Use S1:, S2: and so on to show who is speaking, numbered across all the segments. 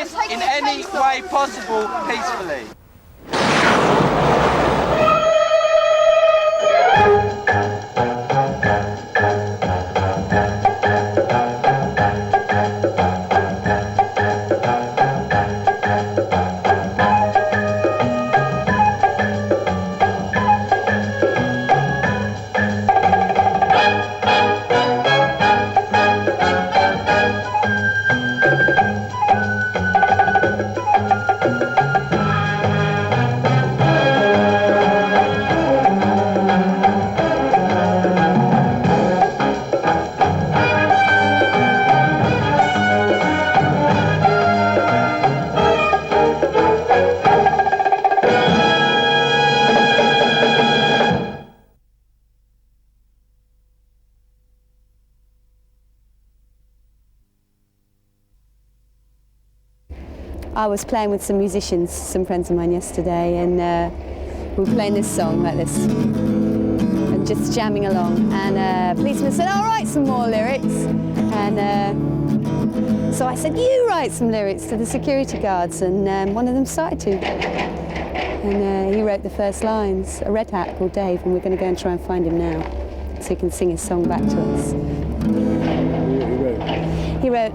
S1: this in any way possible peacefully.
S2: I was playing with some musicians, some friends of mine yesterday, and we were playing this song like this, and just jamming along. And a policeman said, "I'll write some more lyrics." And so I said, "You write some lyrics," to the security guards, and one of them started to. And he wrote the first lines, a red hat called Dave, and we're going to go and try and find him now, so he can sing his song back to us. He wrote,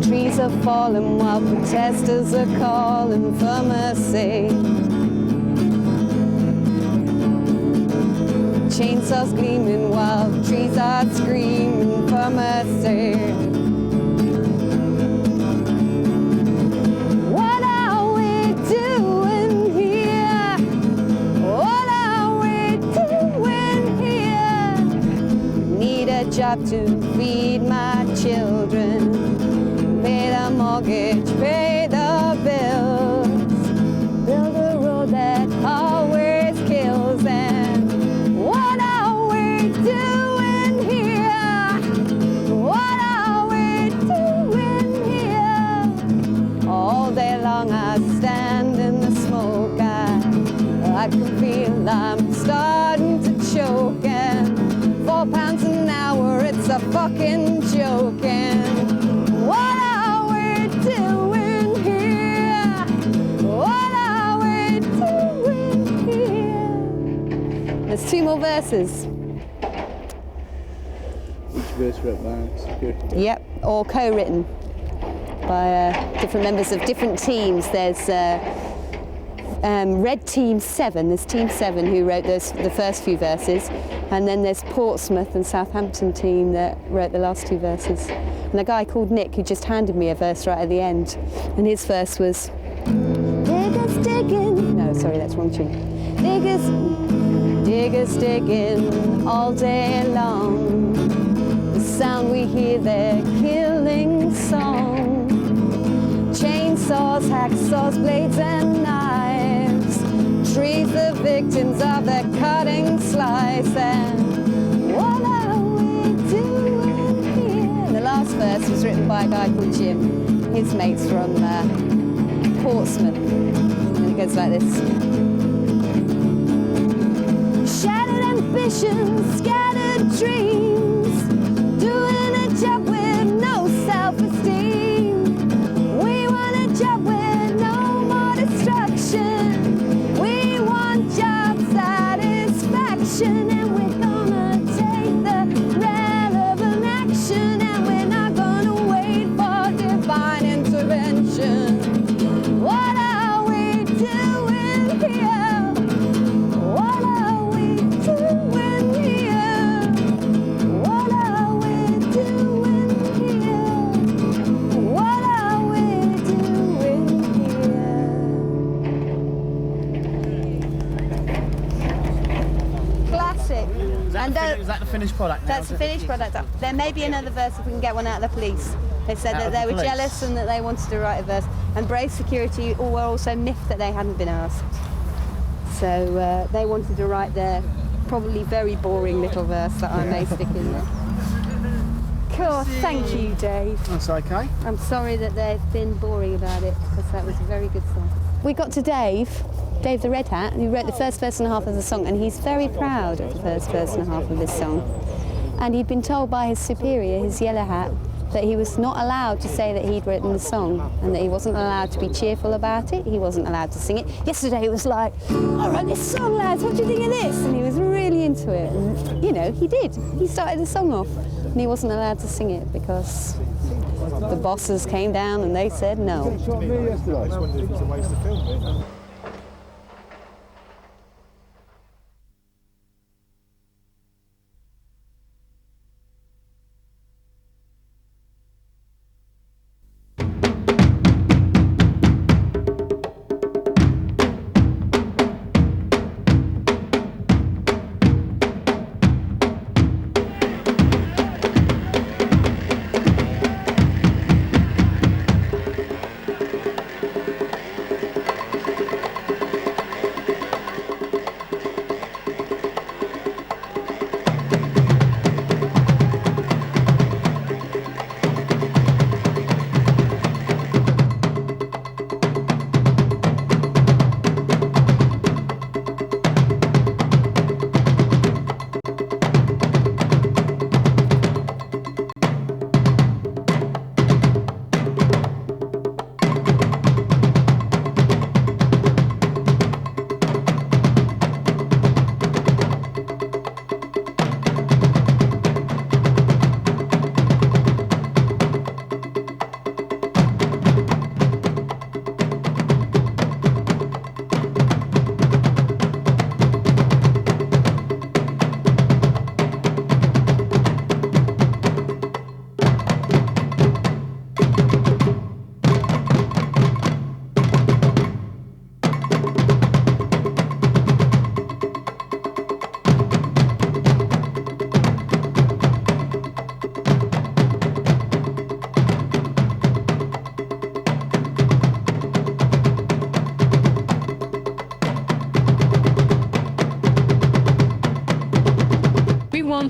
S2: trees are falling while protesters are calling for mercy. Chainsaws gleaming while trees are screaming for mercy. What are we doing here? What are we doing here? Need a job to feed my children. Pay the mortgage, pay the bills, build a road that always kills. And what are we doing here? What are we doing here? All day long I stand in the smoke. I can feel I'm starting to choke. And £4 an hour, it's a fucking joke. And what are we doing here? What are we doing here? There's 2 more verses.
S3: Each verse written by security?
S2: Yep, or co-written by different members of different teams. There's Red Team 7, there's Team 7 who wrote the first few verses, and then there's Portsmouth and Southampton team that wrote the last 2 verses. And a guy called Nick who just handed me a verse right at the end, and his verse was, diggers digging, no sorry that's wrong tune, diggers digging all day long, the sound we hear their killing song, chainsaws, hacksaws, blades and knives, trees the victims of their cutting slice. And what are we doing here? The last verse was written by a guy called Jim. His mate's from Portsmouth. And it goes like this. Shattered ambitions, scattered dreams, doing a job with no self-esteem. We want a job with no more destruction. We want job satisfaction, and we're gonna take the relevant action, and we're not gonna wait for divine intervention. What are we doing here? What are we doing here? What are we doing here? What are we doing here? Classic.
S4: Is that the finished product now?
S2: That's the finished product. There may be another verse if we can get one out of the police. They said that they were jealous and that they wanted to write a verse. And Brave Security were also miffed that they hadn't been asked. So they wanted to write their probably very boring little verse that I may stick in there. Cool, thank you, Dave.
S4: That's okay.
S2: I'm sorry that they've been boring about it, because that was a very good song. We got to Dave the Red Hat, and he wrote the first verse and a half of the song, and he's very proud of the first verse and a half of this song. And he'd been told by his superior, his Yellow Hat, that he was not allowed to say that he'd written the song and that he wasn't allowed to be cheerful about it. He wasn't allowed to sing it. Yesterday he was like, I wrote this song, lads, what do you think of this? And he was really into it. And, you know, he did. He started the song off and he wasn't allowed to sing it because the bosses came down and they said no.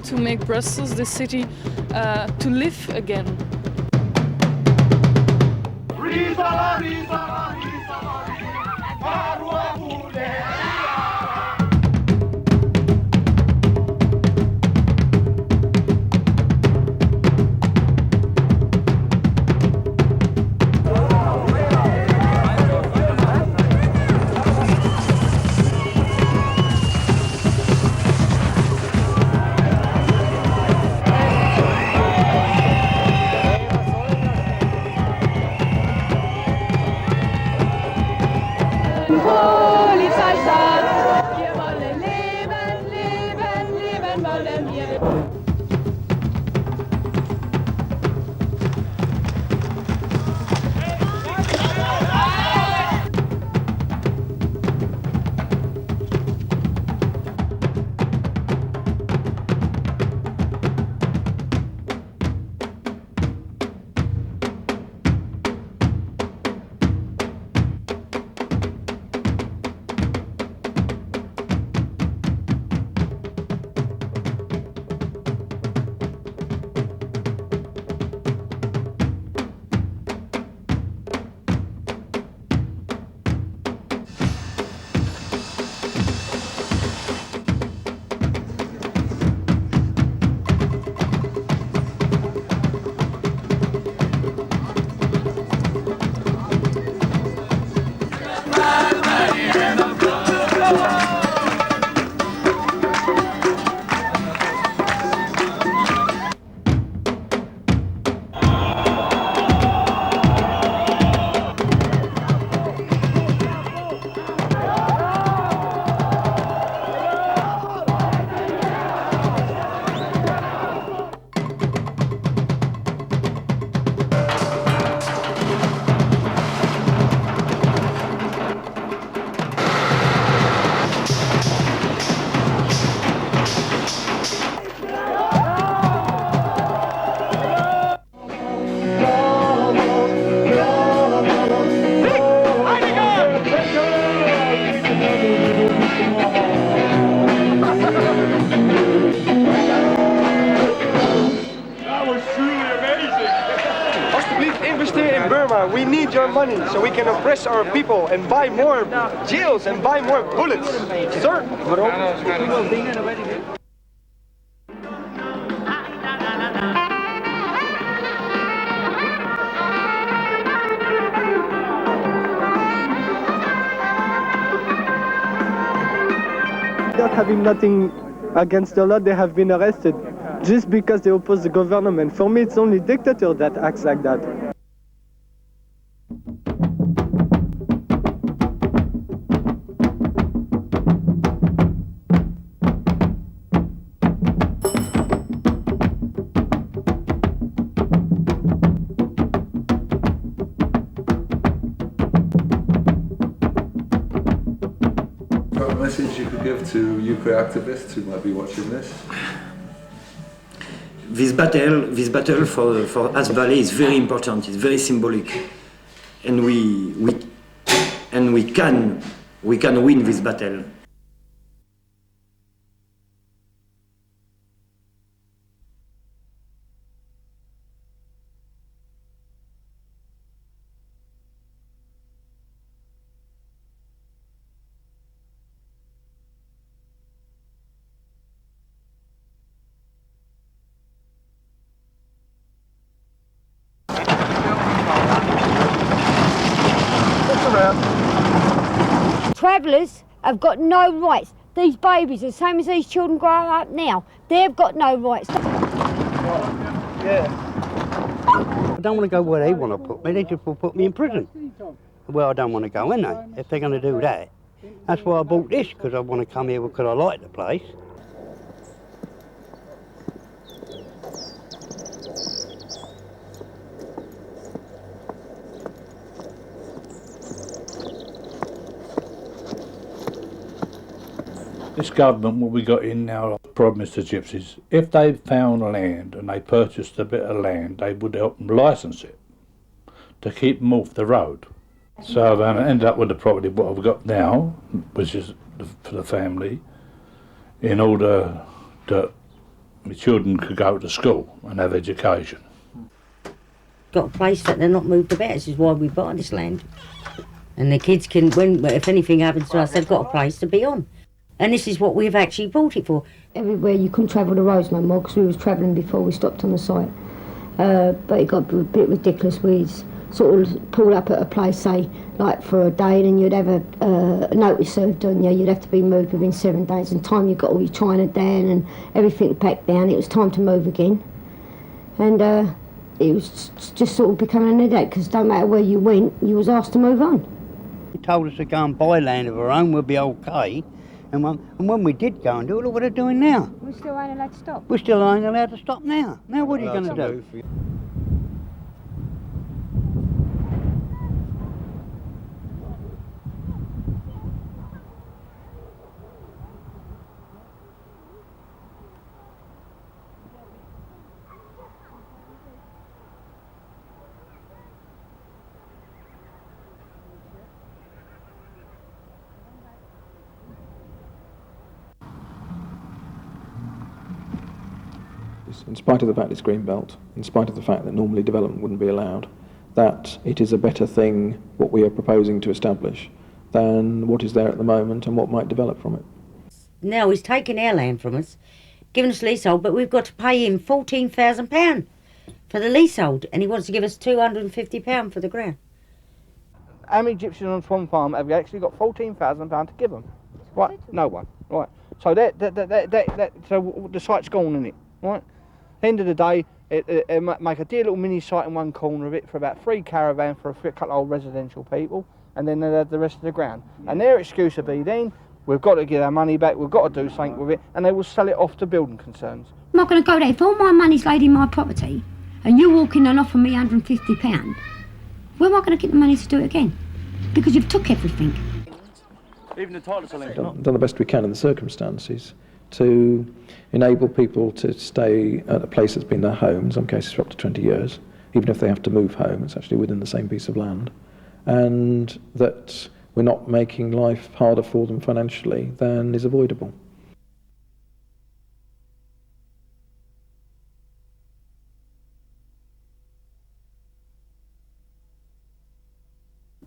S5: To make Brussels the city to live again.
S6: We need your money so we can oppress our people and buy more jails and buy more bullets. Sir, Without having nothing against the law, they have been arrested just because they oppose the government. For me, it's only dictator that acts like that.
S7: Got a message you could give to Ukraine activists who might be watching this?
S8: This battle for As Valley is very important. It's very symbolic, and we can win this battle.
S2: Travellers have got no rights. These babies, the same as these children growing up now, they've got no rights.
S6: Yeah.
S9: I don't want to go where they want to put me, they just will put me in prison. Well, I don't want to go, in they? If they're going to do that. That's why I bought this, because I want to come here because I like the place.
S3: This government, what we got in now, promised the gypsies, if they found land and they purchased a bit of land, they would help them licence it to keep them off the road. So then I ended up with the property what I've got now, which is for the family, in order that my children could go to school and have education.
S10: Got a place that they're not moved about. This is why we buy this land. And the kids can, if anything happens to us, they've got a place to be on. And this is what we've actually bought it for.
S2: Everywhere you couldn't travel the roads no more because we was travelling before we stopped on the site. But it got a bit ridiculous. We'd sort of pull up at a place, say, like for a day, and you'd have a notice served on you. You'd have to be moved within 7 days. And time you got all your china down and everything packed down, it was time to move again. And it was just sort of becoming an headache because no matter where you went, you was asked to move on.
S9: He told us to go and buy land of our own, we'll be okay. And when we did go and do it, look what they're doing now.
S2: We still ain't allowed to stop.
S9: We're still ain't allowed to stop now. Now what are you going to do?
S11: In spite of the fact it's greenbelt, in spite of the fact that normally development wouldn't be allowed, that it is a better thing, what we are proposing to establish, than what is there at the moment and what might develop from it.
S10: Now he's taking our land from us, giving us leasehold, but we've got to pay him £14,000 for the leasehold, and he wants to give us £250 for the ground.
S4: How many Egyptians on Swan Farm have you actually got £14,000 to give them? Right, no one. Right, so so the site's gone, isn't it? Right. End of the day, it might make a dear little mini site in one corner of it for about 3 caravans for a couple of old residential people, and then they'll have the rest of the ground. And their excuse will be then, we've got to get our money back, we've got to do something with it, and they will sell it off to building concerns.
S2: I'm not going to go there. If all my money's laid in my property and you walk in and offer me £150, where am I going to get the money to do it again? Because you've took everything.
S4: Even the title selling.
S11: Done the best we can in the circumstances to enable people to stay at a place that's been their home, in some cases for up to 20 years, even if they have to move home, it's actually within the same piece of land, and that we're not making life harder for them financially than is avoidable.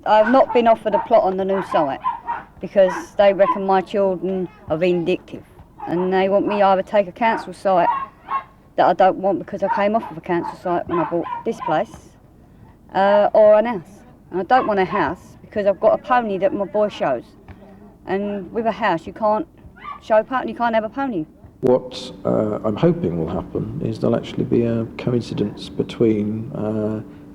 S12: I've not been offered a plot on the new site because they reckon my children are vindictive. And they want me either take a council site that I don't want because I came off of a council site when I bought this place, or an house. And I don't want a house because I've got a pony that my boy shows. And with a house you can't show partner, you can't have a pony.
S11: What I'm hoping will happen is there'll actually be a coincidence between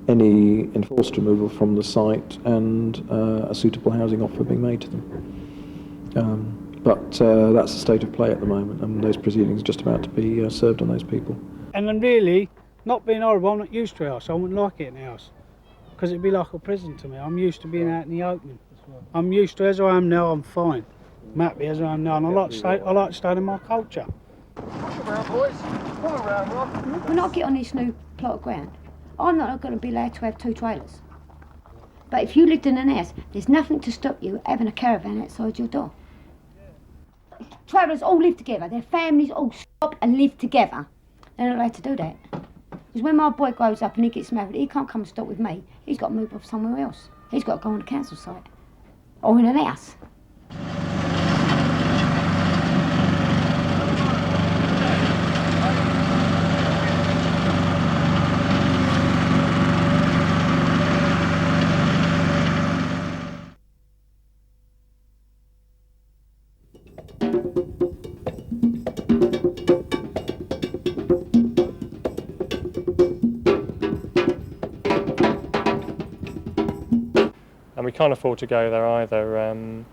S11: any enforced removal from the site and a suitable housing offer being made to them. But that's the state of play at the moment, and those proceedings are just about to be served on those people.
S13: And then really, not being horrible, I'm not used to a house. I wouldn't like it in a house, because it'd be like a prison to me. I'm used to being out in the open. I'm used to, as I am now, I'm fine. I'm happy as I am now, and I like to stay in my culture.
S14: Come around, boys. Come around, Rob.
S2: When I get on this new plot of ground, I'm not going to be allowed to have 2 trailers. But if you lived in an house, there's nothing to stop you having a caravan outside your door. Travellers all live together. Their families all stop and live together. They're not allowed to do that. Because when my boy grows up and he gets married, he can't come and stop with me. He's got to move off somewhere else. He's got to go on the council site. Or in an house.
S15: And we can't afford to go there either on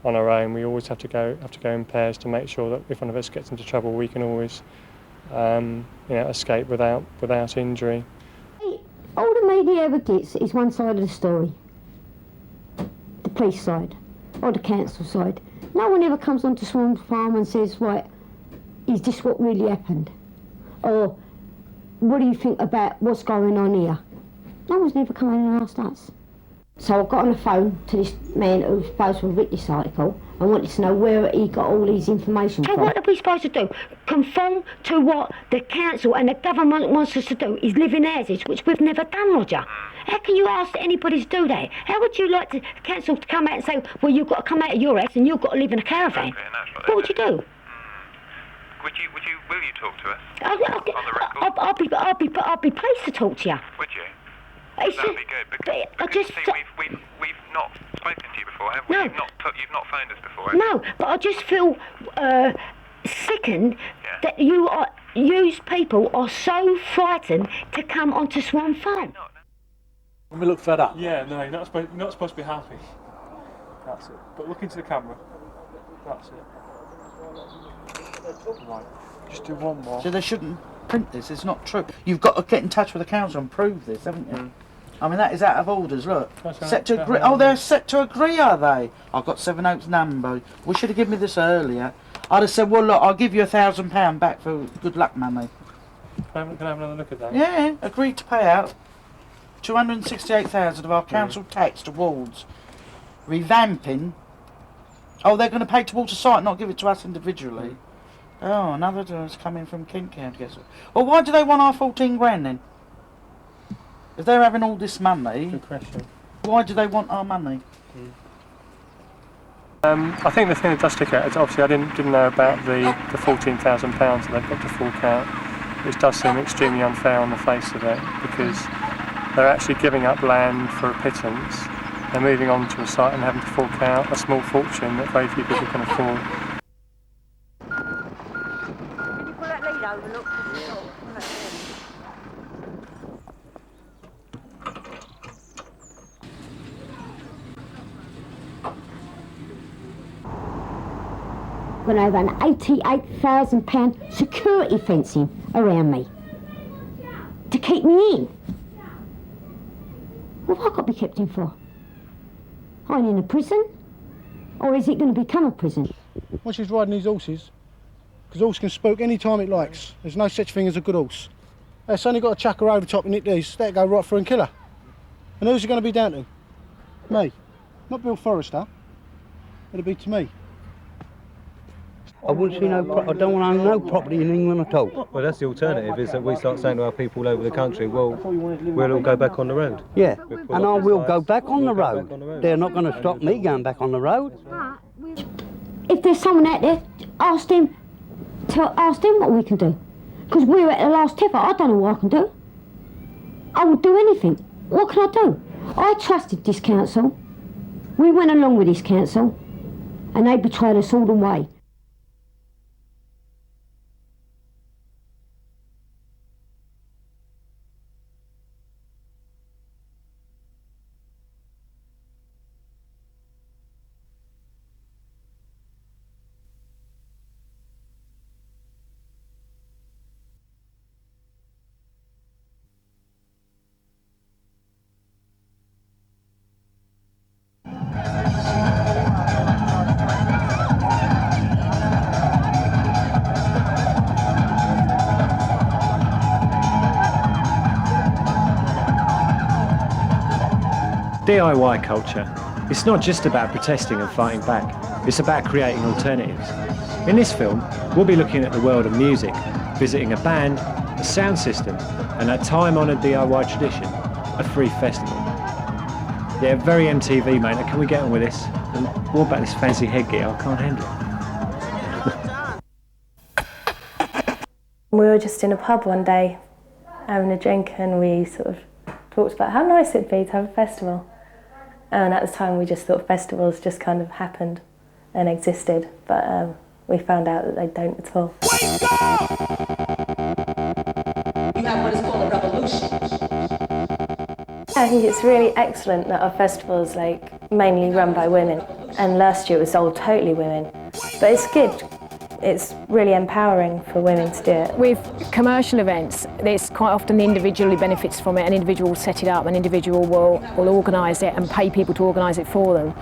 S15: our own. We always have to go in pairs to make sure that if one of us gets into trouble, we can always escape without injury.
S2: All the media ever gets is one side of the story. The police side, or the council side. No one ever comes onto Swan Farm and says, right, is this what really happened? Or, what do you think about what's going on here? No one's never come in and asked us. So I got on the phone to this man who was supposed to have written this article and wanted to know where he got all these information from. So what are we supposed to do? Conform to what the council and the government wants us to do, is live in houses, which we've never done, Roger. How can you ask anybody to do that? How would you like the council to come out and say, well, you've got to come out of your house and you've got to live in a caravan? What would you do?
S16: Will you talk to us? On the record?
S2: I'll be pleased to talk to you.
S16: Would you?
S2: It's
S16: That'd be good, because we've not spoken to you before, have we?
S2: No.
S16: You've not phoned us before, have you?
S2: No, but I just feel sickened that you people are so frightened to come onto Swan Farm.
S15: When we look fed up? Yeah, no, you're not supposed to be happy. That's it. But look into the camera. That's it. Right. Just do one more.
S17: So they shouldn't print this, it's not true. You've got to get in touch with the council and prove this, haven't you? I mean, that is out of orders, look. Set to agree. Oh, they're set to agree, are they? I've got 7 Oaks number. We should have given me this earlier. I'd have said, well, look, I'll give you £1,000 back for good luck money.
S15: Can I have another look at that?
S17: Yeah, agreed to pay out 268,000 of our council tax towards revamping. Oh, they're going to pay towards the site, not give it to us individually. Oh, another one's coming from Kent County, I guess. Well, why do they want our 14 grand then? If they're having all this money,
S15: good question.
S17: Why do they want our money?
S15: I think the thing that does stick out is obviously I didn't know about the £14,000 that they've got to fork out, which does seem extremely unfair on the face of it, because they're actually giving up land for a pittance. They're moving on to a site and having to fork out a small fortune that very few people can afford.
S2: Can you pull that lead over, look? Going to have an £88,000 security fencing around me to keep me in. What have I got to be kept in for? I ain't in a prison, or is it going to become a prison?
S13: When she's riding these horses, because horse can spook any time it likes. There's no such thing as a good horse. It's only got to chuck her over top and nick these. That'll go right through and kill her. And who's it going to be down to? Me. Not Bill Forrester. It'll be to me.
S9: I wouldn't see I don't want to own no property in England at all.
S18: Well, that's the alternative, is that we start saying to our people all over the country, well, we'll all go back on the road.
S9: Yeah, and I will go back on the road. They're not going to stop me going back on the road.
S2: If there's someone out there, ask them what we can do. Because we're at the last tether. I don't know what I can do. I would do anything. What can I do? I trusted this council. We went along with this council, and they betrayed us all the way.
S19: DIY culture. It's not just about protesting and fighting back, it's about creating alternatives. In this film, we'll be looking at the world of music, visiting a band, a sound system, and that time-honoured DIY tradition, a free festival. Yeah, very MTV, mate. Now, can we get on with this? And what about this fancy headgear? I can't handle it.
S20: We were just in a pub one day, having a drink, and we sort of talked about how nice it'd be to have a festival. And at the time we just thought festivals just kind of happened and existed, but we found out that they don't at all.
S21: You have what is called a revolution.
S20: I think it's really excellent that our festival is mainly run by women, and last year it was all totally women. But it's good. It's really empowering for women to do it.
S22: With commercial events, there's quite often the individual who benefits from it. An individual will set it up, an individual will organise it and pay people to organise it for them.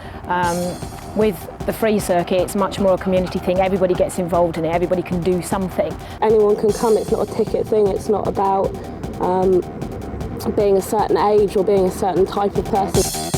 S22: With the free circuit, it's much more a community thing. Everybody gets involved in it, everybody can do something.
S23: Anyone can come, it's not a ticket thing, it's not about being a certain age or being a certain type of person.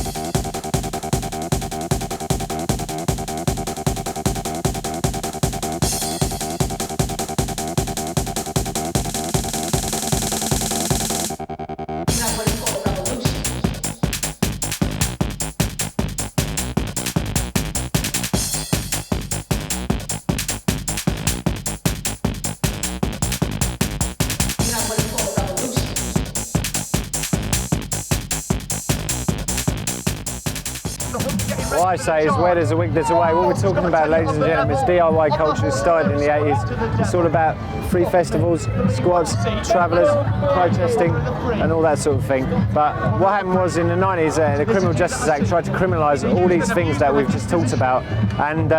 S19: What I say is where there's a will, there's a way. What we're talking about, ladies and gentlemen, is DIY culture. It started in the 80s. It's all about free festivals, squads, travellers, protesting and all that sort of thing. But what happened was in the 90s, the Criminal Justice Act tried to criminalise all these things that we've just talked about. And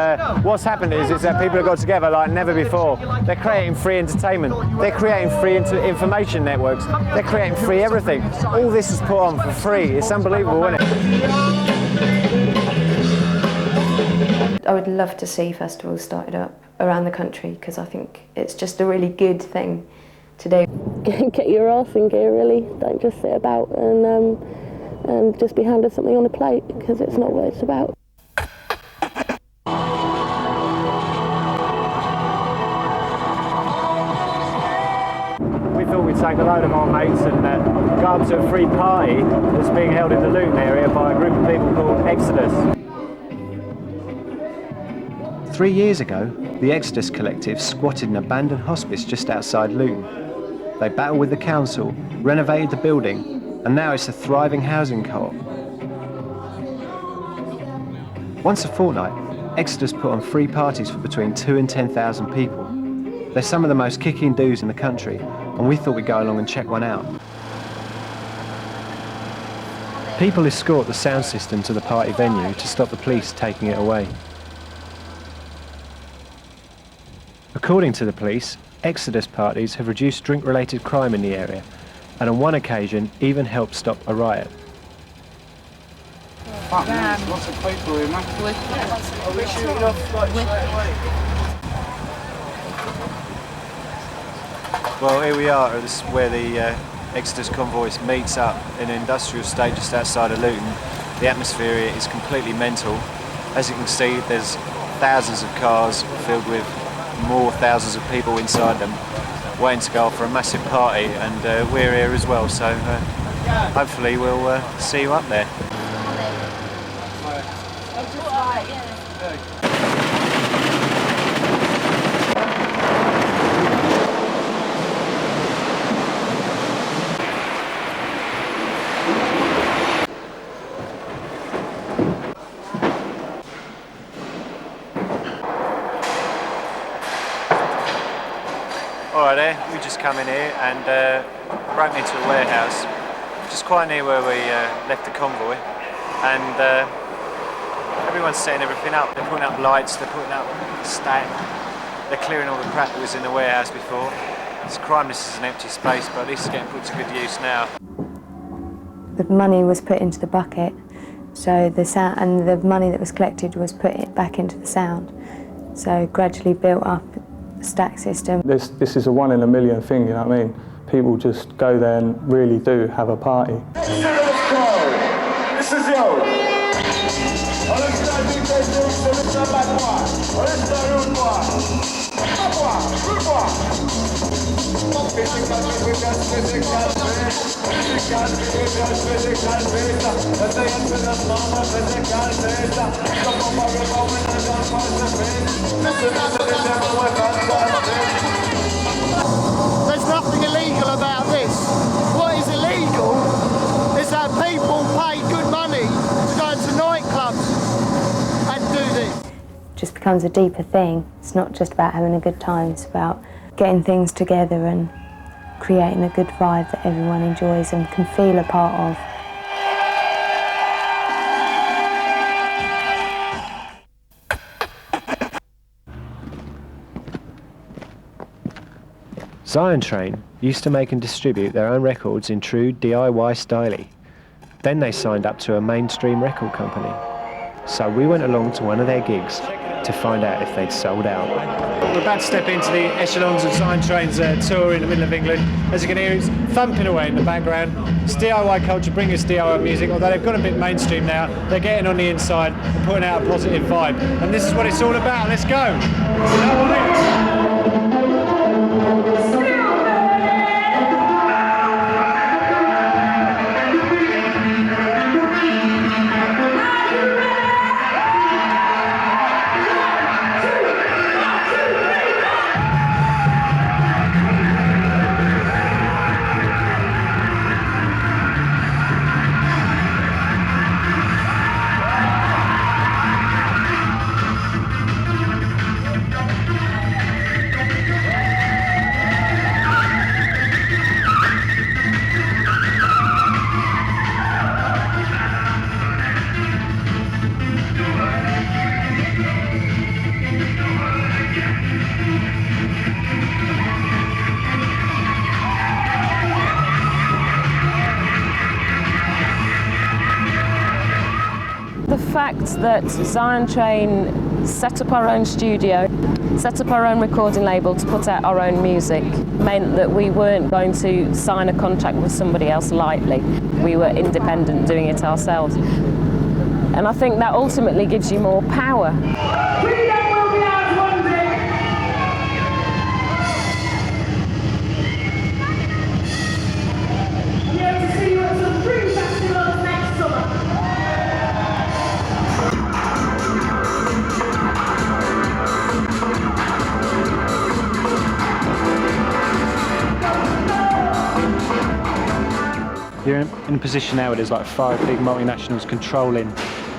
S19: what's happened is that people have got together like never before. They're creating free entertainment. They're creating free information networks. They're creating free everything. All this is put on for free. It's unbelievable, isn't it?
S24: I would love to see festivals started up around the country because I think it's just a really good thing to do.
S23: Get your arse in gear, really. Don't just sit about and just be handed something on a plate, because it's not what it's about.
S19: We thought we'd take a load of our mates and go up to a free party that's being held in the Luton area by a group of people called Exodus. 3 years ago, the Exodus Collective squatted an abandoned hospice just outside Luton. They battled with the council, renovated the building, and now it's a thriving housing co-op. Once a fortnight, Exodus put on free parties for between 2,000 and 10,000 people. They're some of the most kicking dudes in the country, and we thought we'd go along and check one out. People escort the sound system to the party venue to stop the police taking it away. According to the police, Exodus parties have reduced drink-related crime in the area, and on one occasion even helped stop a riot.
S4: Fuck, there's lots of people here, man. Are we shooting off straight away?
S19: Well, here we are, this is where the Exodus convoy meets up in an industrial estate just outside of Luton. The atmosphere here is completely mental. As you can see, there's thousands of cars filled with more thousands of people inside them, waiting to go off for a massive party, and we're here as well, so hopefully we'll see you up there. Alright there, we just come in here and broke into a warehouse, just quite near where we left the convoy, and everyone's setting everything up. They're putting up lights, they're putting up a stack, they're clearing all the crap that was in the warehouse before. It's a crime this is an empty space, but at least it's getting put to good use now.
S24: The money was put into the bucket, so the sound, and the money that was collected was put back into the sound, so gradually built up stack system.
S25: This is a 1 in a million thing, you know what I mean? People just go there and really do have a party.
S14: This is the There's nothing illegal about this. What is illegal is that people pay good money to go into nightclubs and do this.
S24: It just becomes a deeper thing. It's not just about having a good time, it's about getting things together and creating a good vibe that everyone enjoys and can feel a part of.
S19: Zion Train used to make and distribute their own records in true DIY style. Then they signed up to a mainstream record company. So we went along to one of their gigs to find out if they'd sold out.
S1: We're about to step into the echelons of Zion Train's tour in the middle of England. As you can hear, it's thumping away in the background. It's DIY culture, bringing us DIY music, although they've gone a bit mainstream now. They're getting on the inside and putting out a positive vibe. And this is what it's all about. Let's go. You know what I mean?
S5: The fact that Zion Train set up our own studio, set up our own recording label to put out our own music, meant that we weren't going to sign a contract with somebody else lightly. We were independent, doing it ourselves. And I think that ultimately gives you more power.
S19: You're in a position now where there's like 5 big multinationals controlling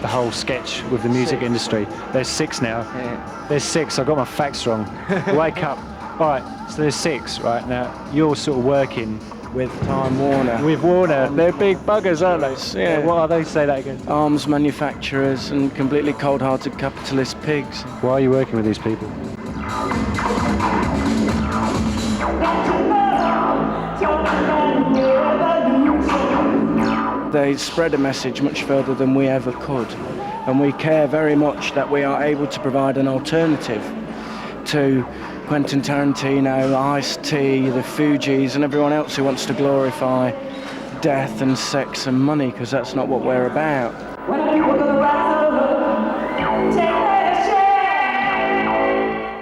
S19: the whole sketch with the music industry. There's 6 now.
S4: Yeah.
S19: There's 6. I got my facts wrong. Wake up. All right, so there's 6 right now. You're sort of working with
S6: Time Warner.
S19: With Warner. They're big buggers, aren't they?
S6: Yeah.
S19: What are they? Say that again.
S6: Arms manufacturers and completely cold-hearted capitalist pigs.
S19: Why are you working with these people?
S6: They spread a message much further than we ever could, and we care very much that we are able to provide an alternative to Quentin Tarantino, Ice-T, the Fugees and everyone else who wants to glorify death and sex and money, because that's not what we're about.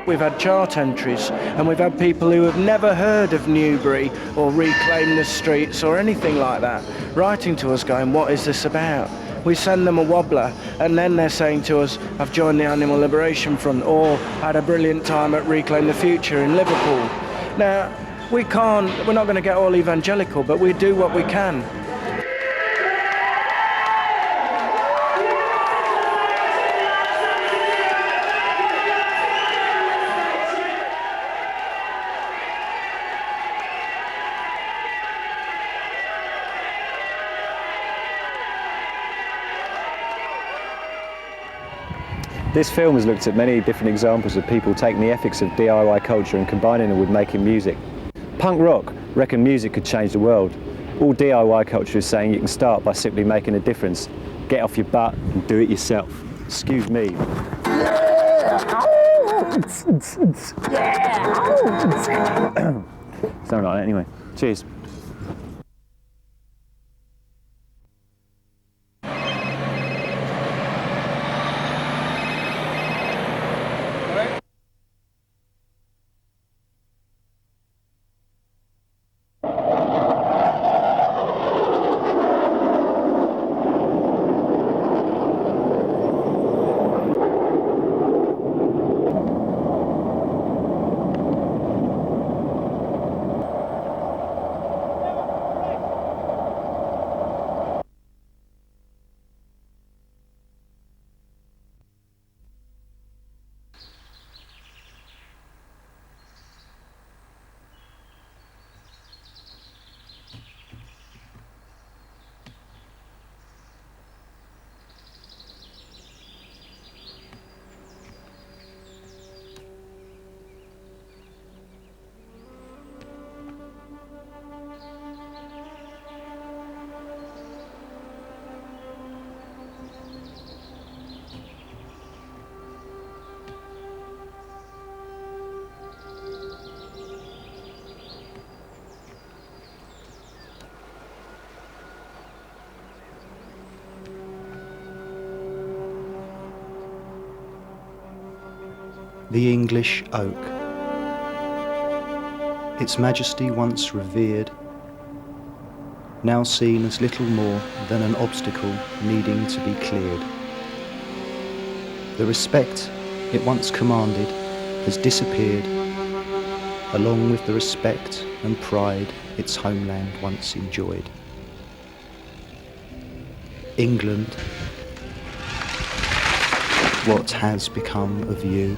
S6: We've had chart entries and we've had people who have never heard of Newbury or Reclaim the Streets or anything like that writing to us going, what is this about? We send them a wobbler and then they're saying to us, I've joined the Animal Liberation Front or had a brilliant time at Reclaim the Future in Liverpool. Now, we're not going to get all evangelical, but we do what we can.
S18: This film has looked at many different examples of people taking the ethics of DIY culture and combining them with making music. Punk rock reckoned music could change the world. All DIY culture is saying you can start by simply making a difference. Get off your butt and do it yourself. Excuse me. Something like that anyway. Cheers.
S3: The English oak. Its majesty once revered, now seen as little more than an obstacle needing to be cleared. The respect it once commanded has disappeared, along with the respect and pride its homeland once enjoyed. England, what has become of you?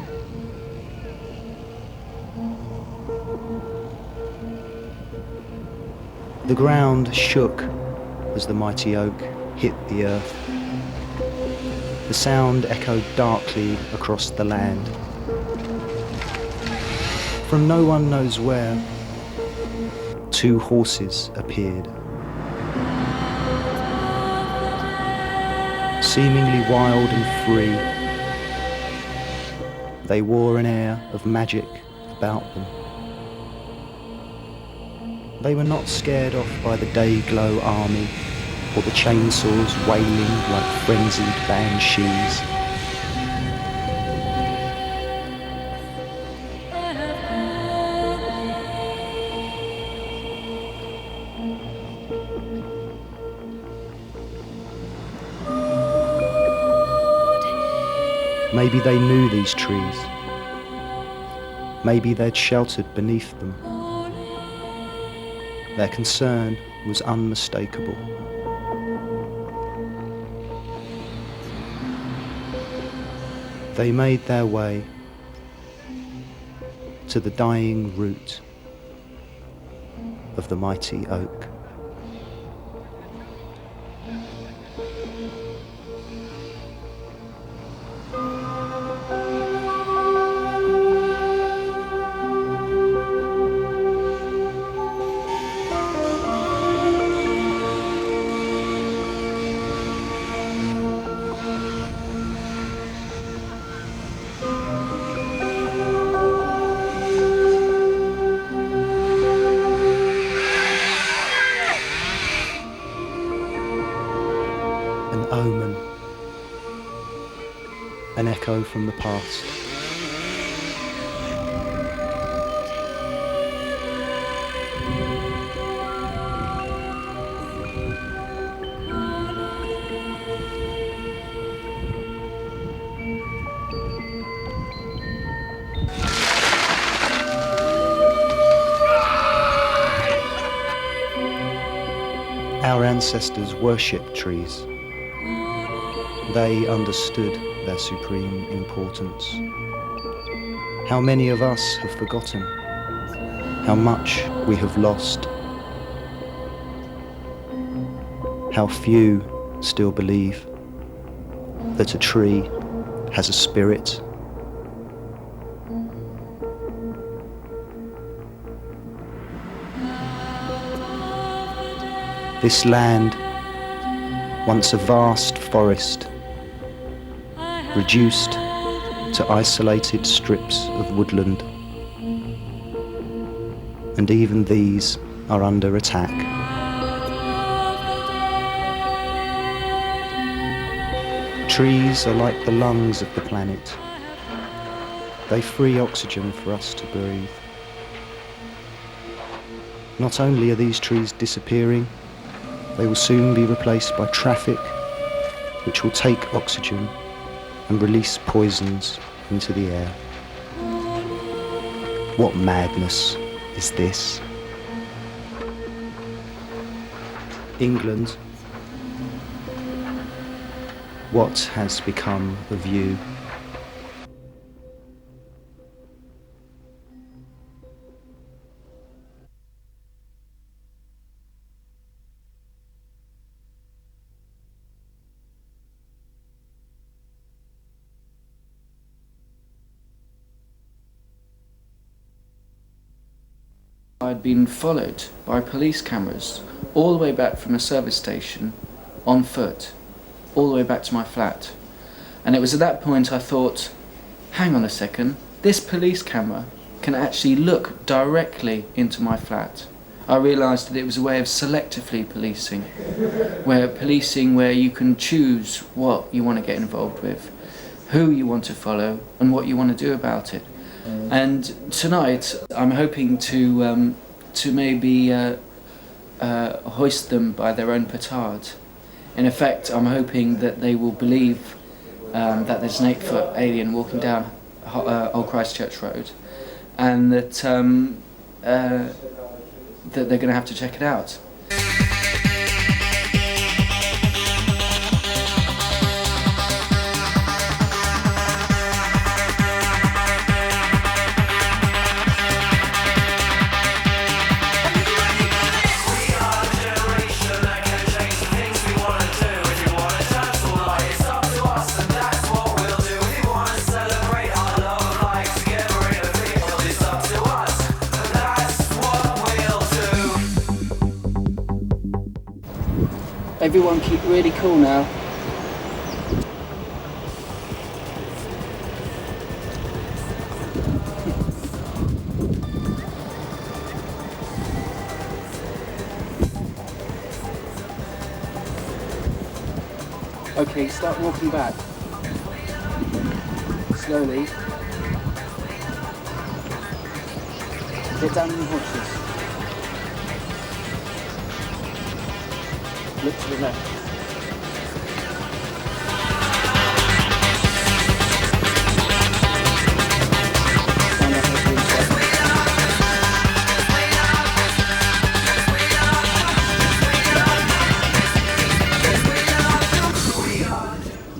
S3: The ground shook as the mighty oak hit the earth. The sound echoed darkly across the land. From no one knows where, two horses appeared. Seemingly wild and free, they wore an air of magic about them. They were not scared off by the day-glow army or the chainsaws wailing like frenzied banshees. Maybe they knew these trees. Maybe they'd sheltered beneath them. Their concern was unmistakable. They made their way to the dying root of the mighty oak. Omen, an echo from the past. Our ancestors worshipped trees. They understood their supreme importance. How many of us have forgotten? How much we have lost? How few still believe that a tree has a spirit? This land, once a vast forest, reduced to isolated strips of woodland, and even these are under attack. Trees are like the lungs of the planet. They free oxygen for us to breathe. Not only are these trees disappearing, they will soon be replaced by traffic, which will take oxygen and release poisons into the air. What madness is this? England, what has become of you?
S7: I'd been followed by police cameras all the way back from a service station on foot, all the way back to my flat. And it was at that point I thought, hang on a second, this police camera can actually look directly into my flat. I realised that it was a way of selectively policing, where you can choose what you want to get involved with, who you want to follow and what you want to do about it. And tonight I'm hoping to maybe hoist them by their own petard. In effect, I'm hoping that they will believe that there's an 8-foot alien walking down Old Christchurch Road, and that that they're going to have to check it out.
S8: Everyone keep really cool now. Okay, start walking back. Slowly. Get down on your horses. Look to the left.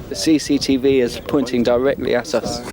S8: The CCTV is pointing directly at us.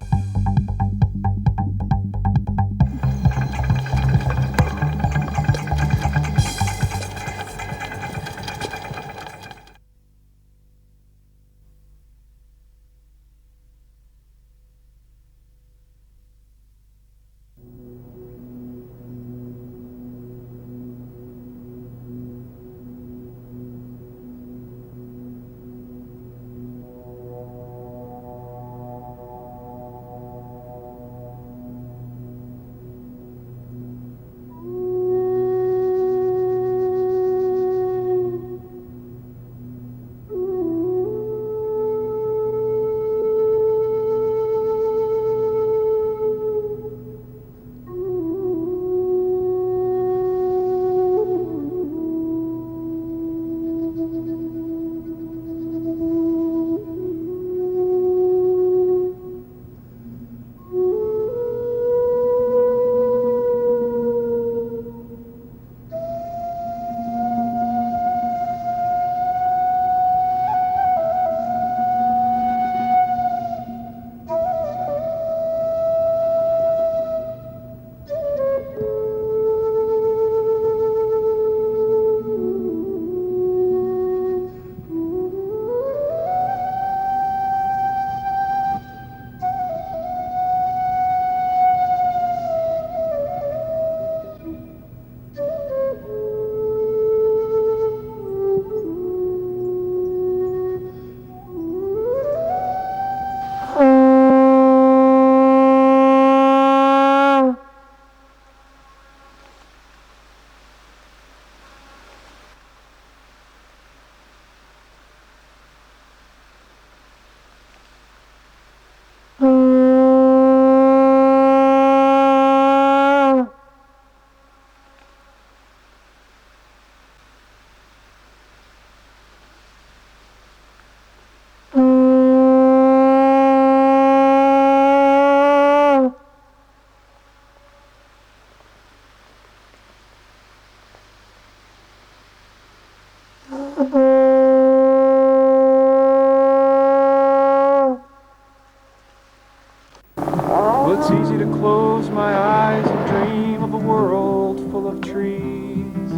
S10: Well, it's easy to close my eyes and dream of a world full of trees,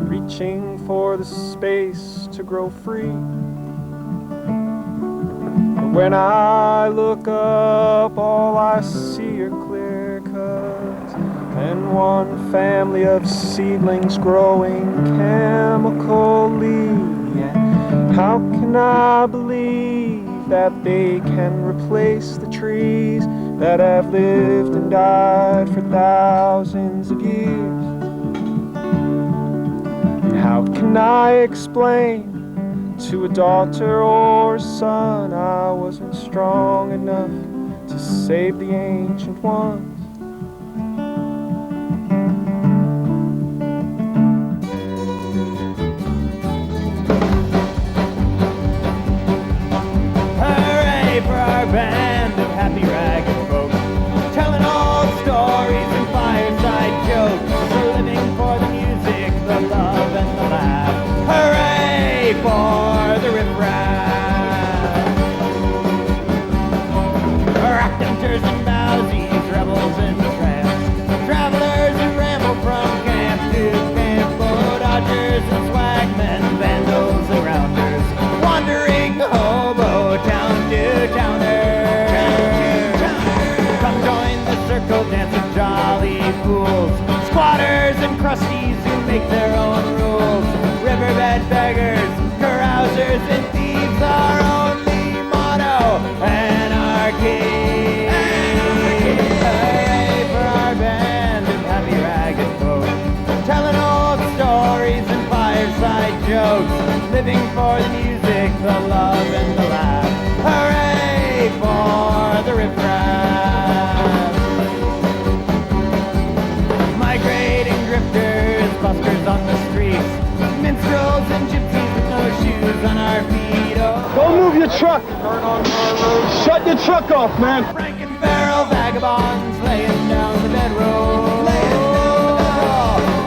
S10: reaching for the space to grow free. But when I look up, all I see are clear cuts and one family of seedlings growing chemically. And how can I believe that they can replace the trees that have lived and died for thousands of years? And how can I explain to a daughter or a son I wasn't strong enough to save the ancient ones?
S11: dirty fools, squatters and crusties who make their own rules, riverbed beggars, carousers and thieves, our only motto, anarchy. Hooray for our band of happy ragged folk, telling old stories and fireside jokes, living for the music, the love and the laugh. Hooray for the riffraff. Migrating drifters, buskers on the streets, minstrels and gypsies with no shoes on our feet. Oh,
S10: Don't move your truck! Shut your truck off, man!
S11: Frank and barrel vagabonds laying down the bedroll.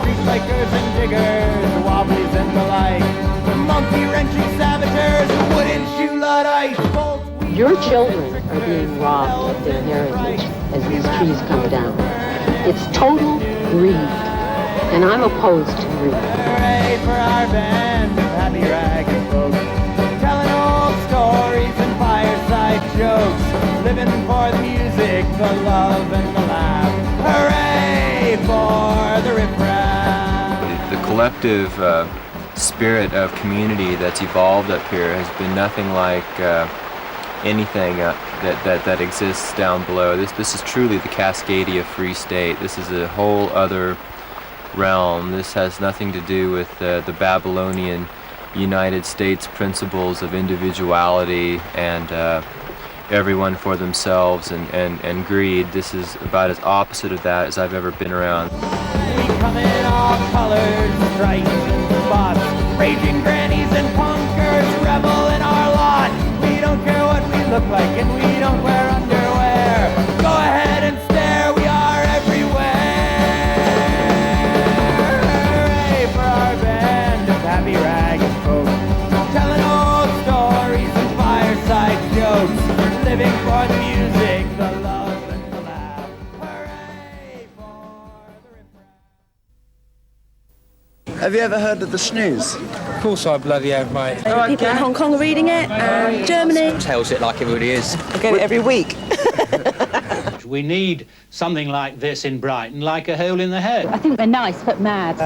S11: Street bikers and diggers, the wobblies and the like, the monkey wrenching saboteurs, the wooden shoe Luddite.
S12: Your children are being robbed of their heritage as these trees come down. It's total greed, and I'm opposed to greed.
S11: Hooray for our band of happy ragged folks, telling old stories and fireside jokes, living for the music, the love and the laugh. Hooray for the riffraff.
S15: The collective spirit of community that's evolved up here has been nothing like anything that exists down below. This is truly the Cascadia Free State. This is a whole other realm. This has nothing to do with the Babylonian United States principles of individuality and everyone for themselves and greed. This is about as opposite of that as I've ever been around.
S11: We come in all colors, stripes and spots, raging grannies and punkers revel in our lot. We don't care what we look like and we don't wear underwear. Go ahead and stare, we are everywhere. Hooray for our band of happy ragged folk, telling old stories and fireside jokes, living for the music, the love and the laugh. Hooray for
S16: Have you ever heard of the snooze?
S17: Of course I bloody have, mate.
S26: People in Hong Kong are reading it, and Germany.
S17: Tells it like it really is.
S26: I get it every week.
S27: We need something like this in Brighton, like a hole in the head.
S12: I think they're nice but mad.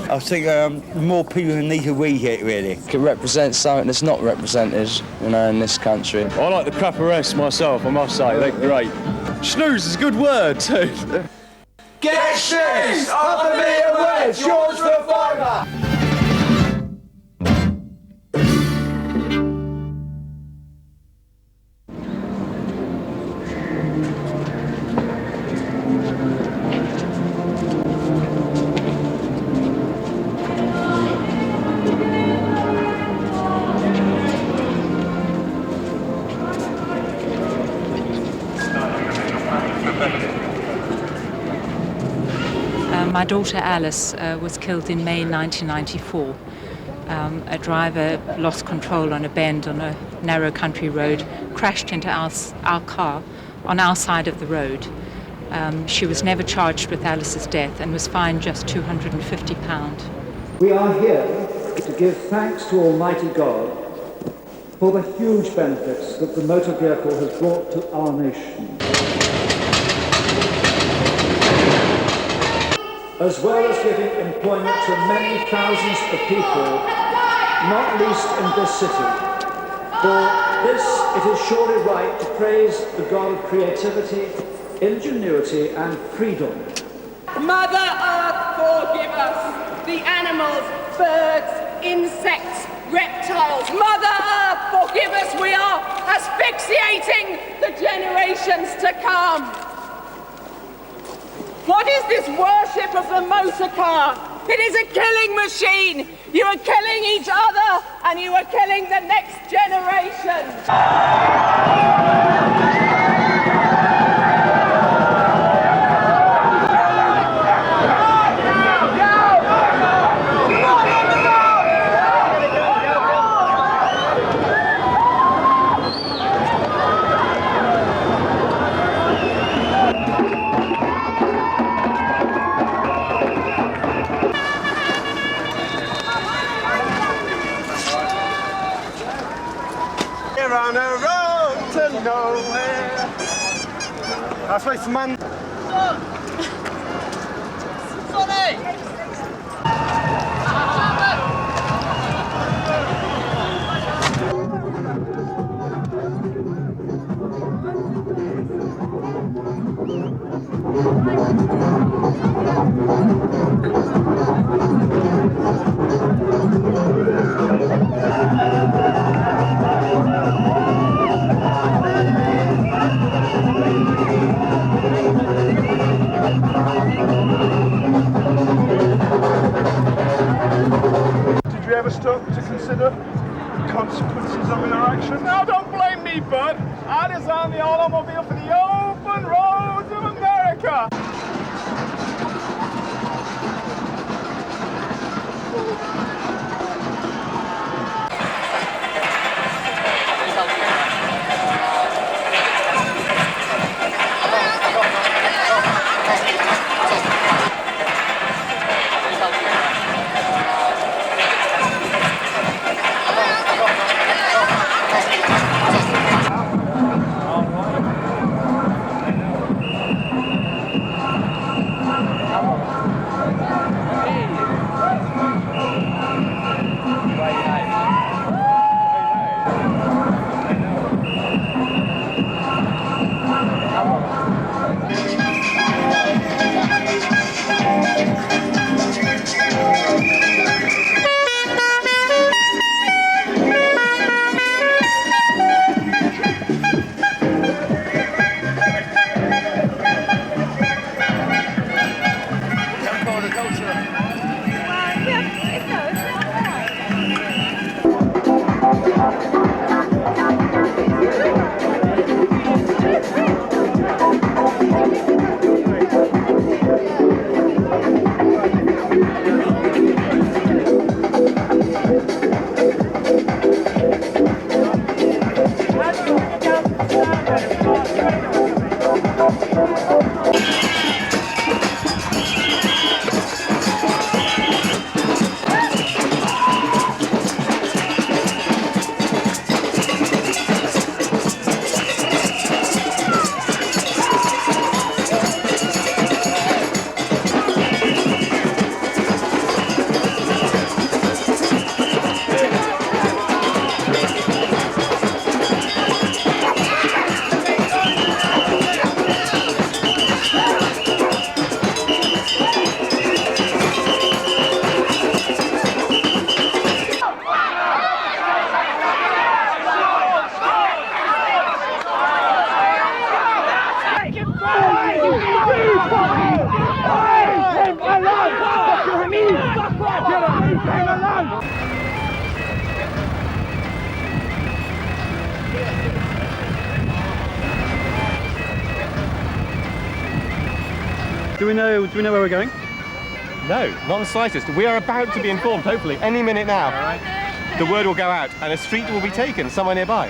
S17: I think more people need to read it, really. It can represent something that's not represented, you know, in this country.
S28: I like the crapperettes myself, I must say, they're great. Snooze is a good word, too.
S10: Get shoes! Offer me a wedge! Yours for a fiver!
S29: My daughter Alice was killed in May 1994. A driver lost control on a bend on a narrow country road, crashed into our car on our side of the road. She was never charged with Alice's death and was fined just £250.
S30: We are here to give thanks to Almighty God for the huge benefits that the motor vehicle has brought to our nation, as well as giving employment to many thousands of people, not least in this city. For this, it is surely right to praise the God of creativity, ingenuity, and freedom.
S31: Mother Earth, forgive us, the animals, birds, insects, reptiles. Mother Earth, forgive us, we are asphyxiating the generations to come. What is this worship of the motor car? It is a killing machine. You are killing each other and you are killing the next generation.
S10: On a road to nowhere. That's why it's man.
S2: Did you ever stop to consider the consequences of your action?
S9: Now don't blame me, bud. I designed the automobile for the open roads of America.
S13: Do we know where we're going?
S14: No, not the slightest. We are about to be informed, hopefully, any minute now. Right. The word will go out and a street will be taken somewhere nearby.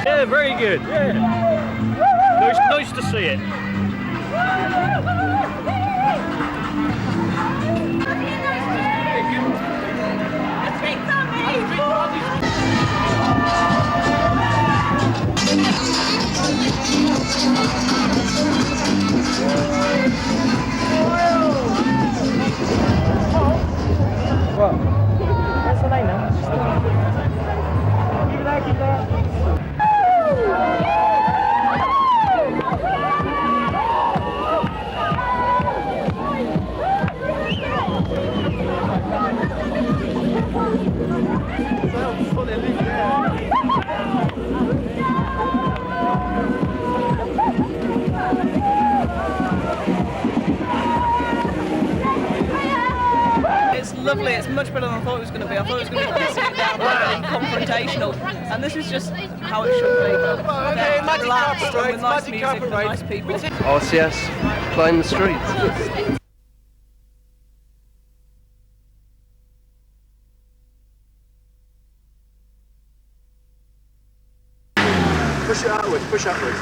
S13: Yeah, very good. Yeah. Nice to see it.
S11: What? Where's the lane now? Keep that.
S16: It's lovely, it's much better than I thought it was going to be. I thought it was going to be pissing it down and confrontational, and this is just how it should be.
S9: Okay, magic
S16: relaxed
S9: carpet
S16: and with nice
S9: magic
S16: music and
S9: carpet
S16: nice people.
S17: RCS playing the streets.
S2: Push it outwards, push outwards.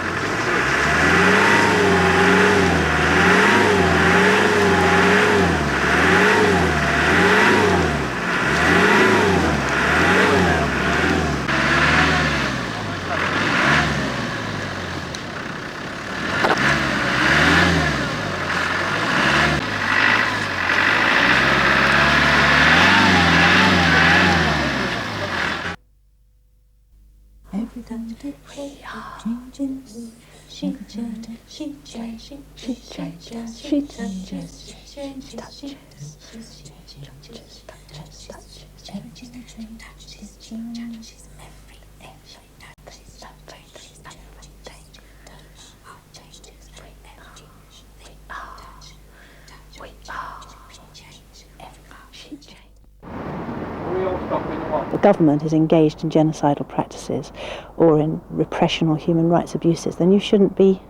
S1: The government is engaged in genocidal practices or in repression or human rights abuses, then you shouldn't be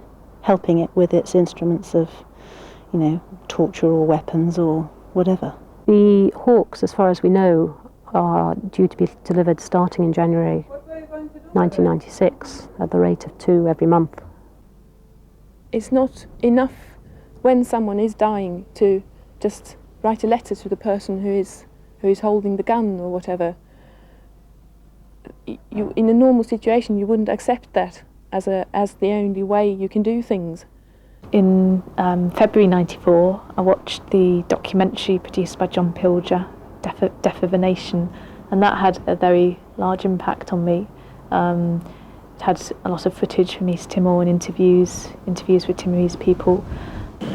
S1: helping it with its instruments of, torture or weapons or whatever.
S12: The hawks, as far as we know, are due to be delivered starting in January 1996 at the rate of 2 every month.
S4: It's not enough when someone is dying to just write a letter to the person who is holding the gun or whatever. You, in a normal situation, you wouldn't accept that as the only way you can do things.
S5: In February '94, I watched the documentary produced by John Pilger, Death of a Nation, and that had a very large impact on me. It had a lot of footage from East Timor and interviews with Timorese people.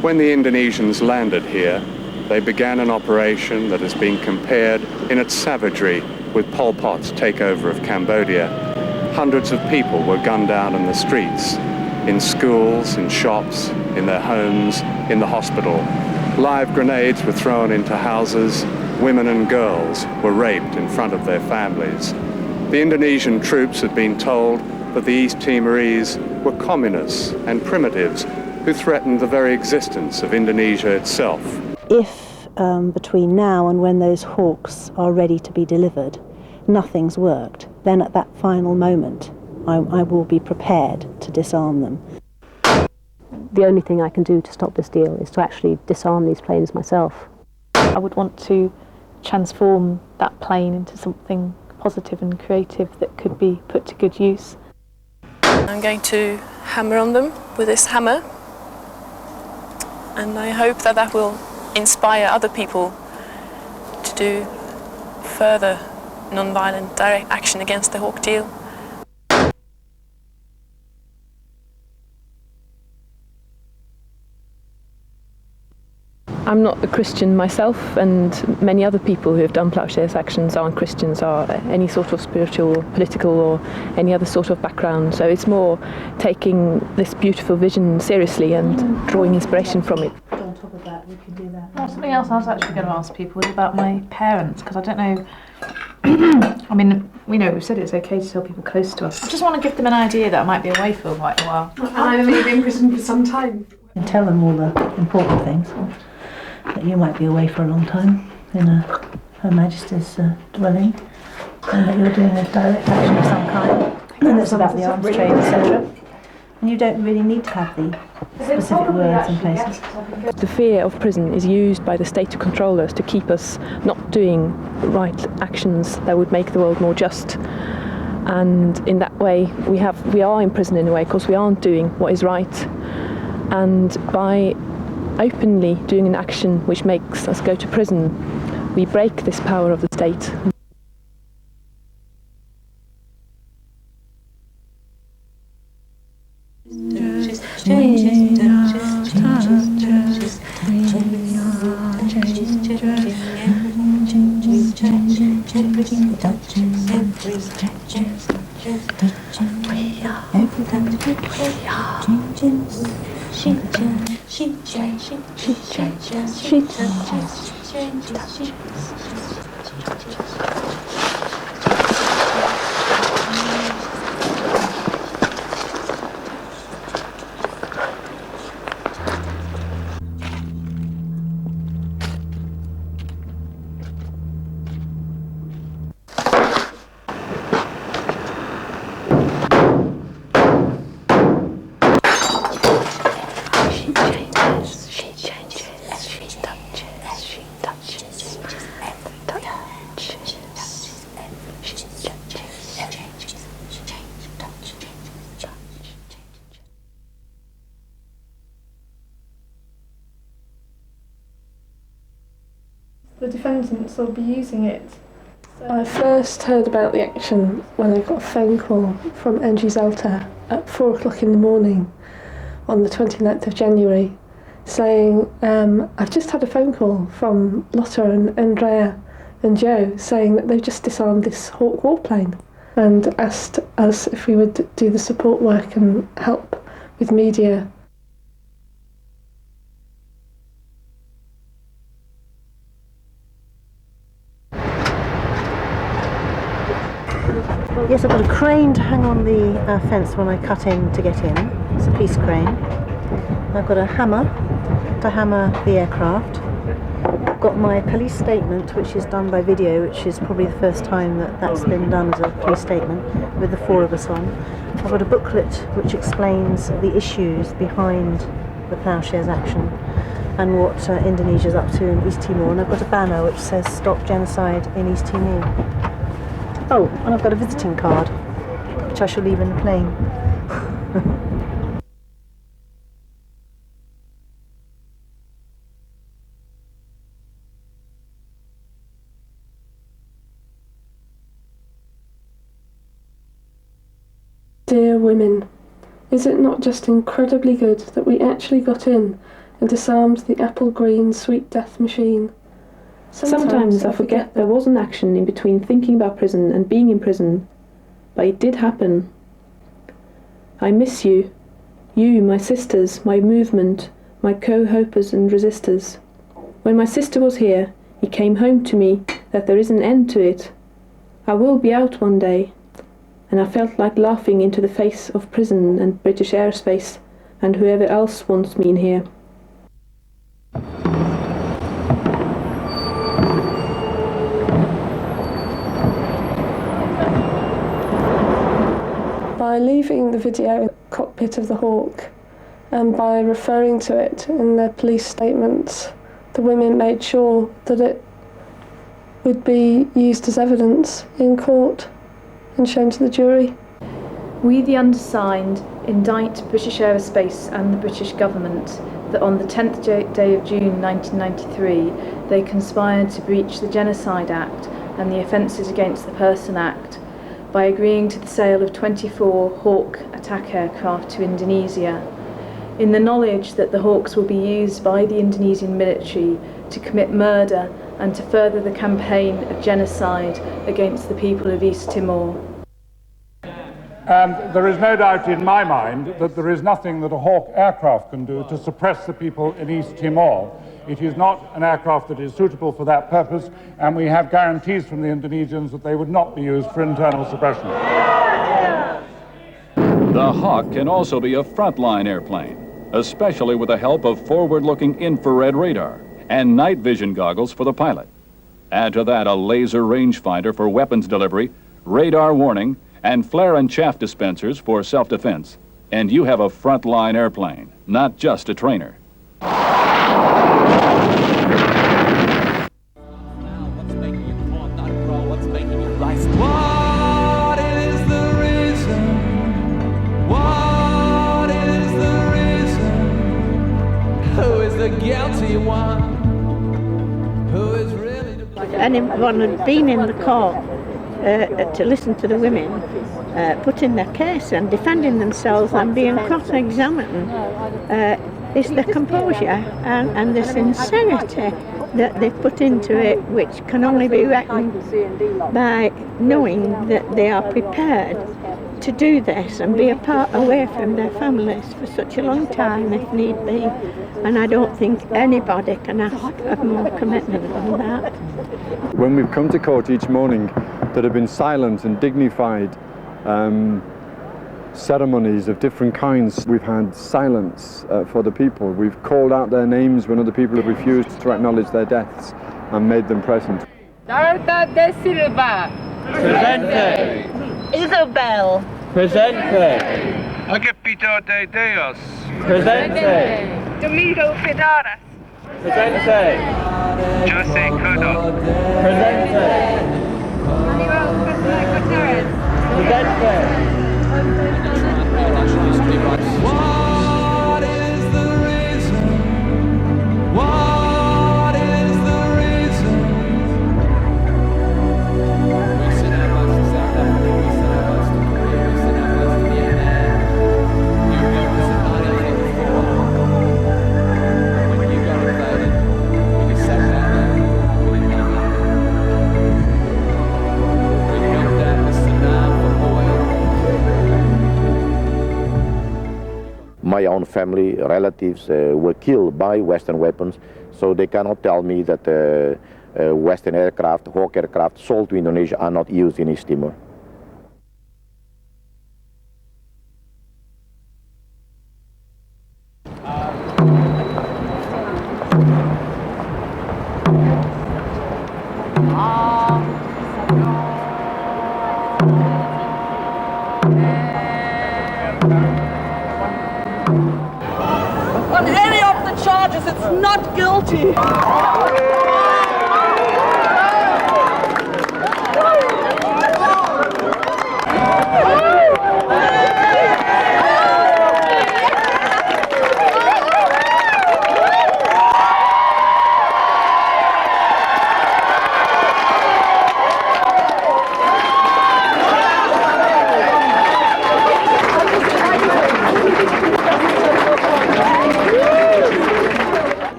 S6: When the Indonesians landed here, they began an operation that has been compared in its savagery with Pol Pot's takeover of Cambodia. Hundreds of people were gunned down in the streets, in schools, in shops, in their homes, in the hospital. Live grenades were thrown into houses. Women and girls were raped in front of their families. The Indonesian troops had been told that the East Timorese were communists and primitives who threatened the very existence of Indonesia itself.
S1: If between now and when those hawks are ready to be delivered, nothing's worked, then at that final moment, I will be prepared to disarm them.
S12: The only thing I can do to stop this deal is to actually disarm these planes myself.
S5: I would want to transform that plane into something positive and creative that could be put to good use.
S4: I'm going to hammer on them with this hammer, and I hope that will inspire other people to do further non-violent direct action against the hawk deal. I'm not a Christian myself, and many other people who have done Ploughshares actions aren't Christians, are any sort of spiritual or political or any other sort of background. So it's more taking this beautiful vision seriously and drawing inspiration from it.
S5: On top of that, we can do that. Well, something else I was actually going to ask people is about my parents, because I don't know. I mean, we've said it's okay to tell people close to us. I just want to give them an idea that I might be away for quite a while.
S26: And I've only been in prison for some time.
S1: And tell them all the important things. That you might be away for a long time in Her Majesty's dwelling, and that you're doing a direct action of some kind, and it's about the arms trade, etc. And you don't really need to have the specific words and places.
S4: The fear of prison is used by the state to control us, to keep us not doing right actions that would make the world more just. And in that way, we are in prison in a way because we aren't doing what is right. And by openly doing an action which makes us go to prison, we break this power of the state.
S3: the defendants will be using it. I first heard about the action when I got a phone call from NG Zelta at 4 o'clock in the morning on the 29th of January saying, I've just had a phone call from Lotta and Andrea and Joe saying that they've just disarmed this Hawk warplane and asked us if we would do the support work and help with media.
S1: Yes, I've got a crane to hang on the fence when I cut in to get in. It's a piece crane. I've got a hammer to hammer the aircraft. I've got my police statement, which is done by video, which is probably the first time that that's been done as a police statement, with the 4 of us on. I've got a booklet which explains the issues behind the Ploughshares action and what Indonesia's up to in East Timor. And I've got a banner which says "Stop Genocide in East Timor." Oh, and I've got a visiting card, which I shall leave in the plane.
S3: Dear women, is it not just incredibly good that we actually got in and disarmed the apple green sweet death machine?
S4: Sometimes I forget there was an action in between thinking about prison and being in prison, but it did happen. I miss you, my sisters, my movement, my co-hopers and resistors. When my sister was here, it came home to me that there is an end to it. I will be out one day, and I felt like laughing into the face of prison and British airspace and whoever else wants me in here.
S3: By leaving the video in the cockpit of the Hawk and by referring to it in their police statements, the women made sure that it would be used as evidence in court and shown to the jury.
S5: We, the undersigned, indict British Aerospace and the British government that on the 10th day of June 1993 they conspired to breach the Genocide Act and the Offences Against the Person Act by agreeing to the sale of 24 Hawk attack aircraft to Indonesia, in the knowledge that the Hawks will be used by the Indonesian military to commit murder and to further the campaign of genocide against the people of East Timor.
S9: And there is no doubt in my mind that there is nothing that a Hawk aircraft can do to suppress the people in East Timor. It is not an aircraft that is suitable for that purpose, and we have guarantees from the Indonesians that they would not be used for internal suppression.
S7: The Hawk can also be a frontline airplane, especially with the help of forward-looking infrared radar and night vision goggles for the pilot. Add to that a laser rangefinder for weapons delivery, radar warning, and flare and chaff dispensers for self-defense. And you have a frontline airplane, not just a trainer.
S11: What is the reason? What is the reason? Who is the guilty one? Who is really the...
S8: Anyone who'd been in the court to listen to the women putting their case and defending themselves and being cross-examined, it's the composure and the sincerity that they've put into it, which can only be reckoned by knowing that they are prepared to do this and be apart away from their families for such a long time if need be. And I don't think anybody can ask for more commitment than that.
S18: When we've come to court each morning, there have been silent and dignified ceremonies of different kinds. We've had silence for the people. We've called out their names when other people have refused to acknowledge their deaths and made them present.
S31: Darta de Silva.
S8: Presente. Isabel. Presente.
S31: Agapito de Deus.
S8: Presente.
S31: Domingo Fidaras.
S8: Presente.
S31: Jose Cudo.
S8: Presente.
S31: Manuel Gutierrez.
S8: Presente.
S11: What is the reason? What is the reason?
S15: family, relatives were killed by Western weapons, so they cannot tell me that Western aircraft, Hawk aircraft sold to Indonesia are not used in East Timor.
S31: On any of the charges, it's not guilty.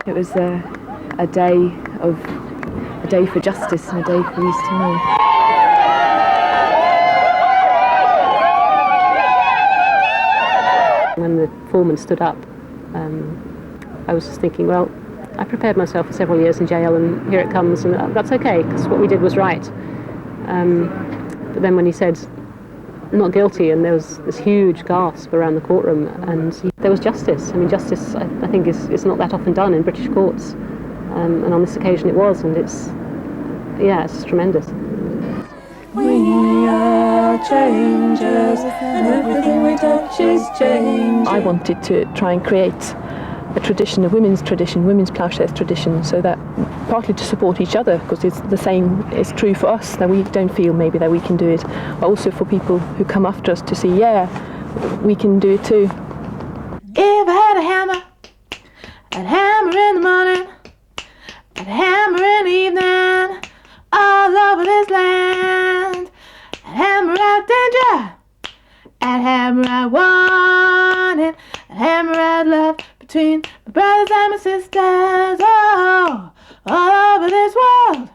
S5: It was a day for justice and a day for East Timor.
S12: When the foreman stood up, I was just thinking, well, I prepared myself for several years in jail, and here it comes, and that's okay, because what we did was right. But then when he said not guilty, and there was this huge gasp around the courtroom, and there was justice. I mean, justice, I think, is not that often done in British courts, and on this occasion it was, and it's tremendous.
S3: We are changers, and everything we touch is changing.
S4: I wanted to try and create a tradition, a women's ploughshares tradition, so that partly to support each other, because it's the same is true for us, that we don't feel maybe that we can do it, but also for people who come after us to see, yeah, we can do it too.
S1: If I had a hammer, I'd hammer in the morning, I'd hammer in the evening, all over this land. I'd hammer out danger, I'd hammer out warning, I'd hammer out love between my brothers and my sisters, oh, all over this world.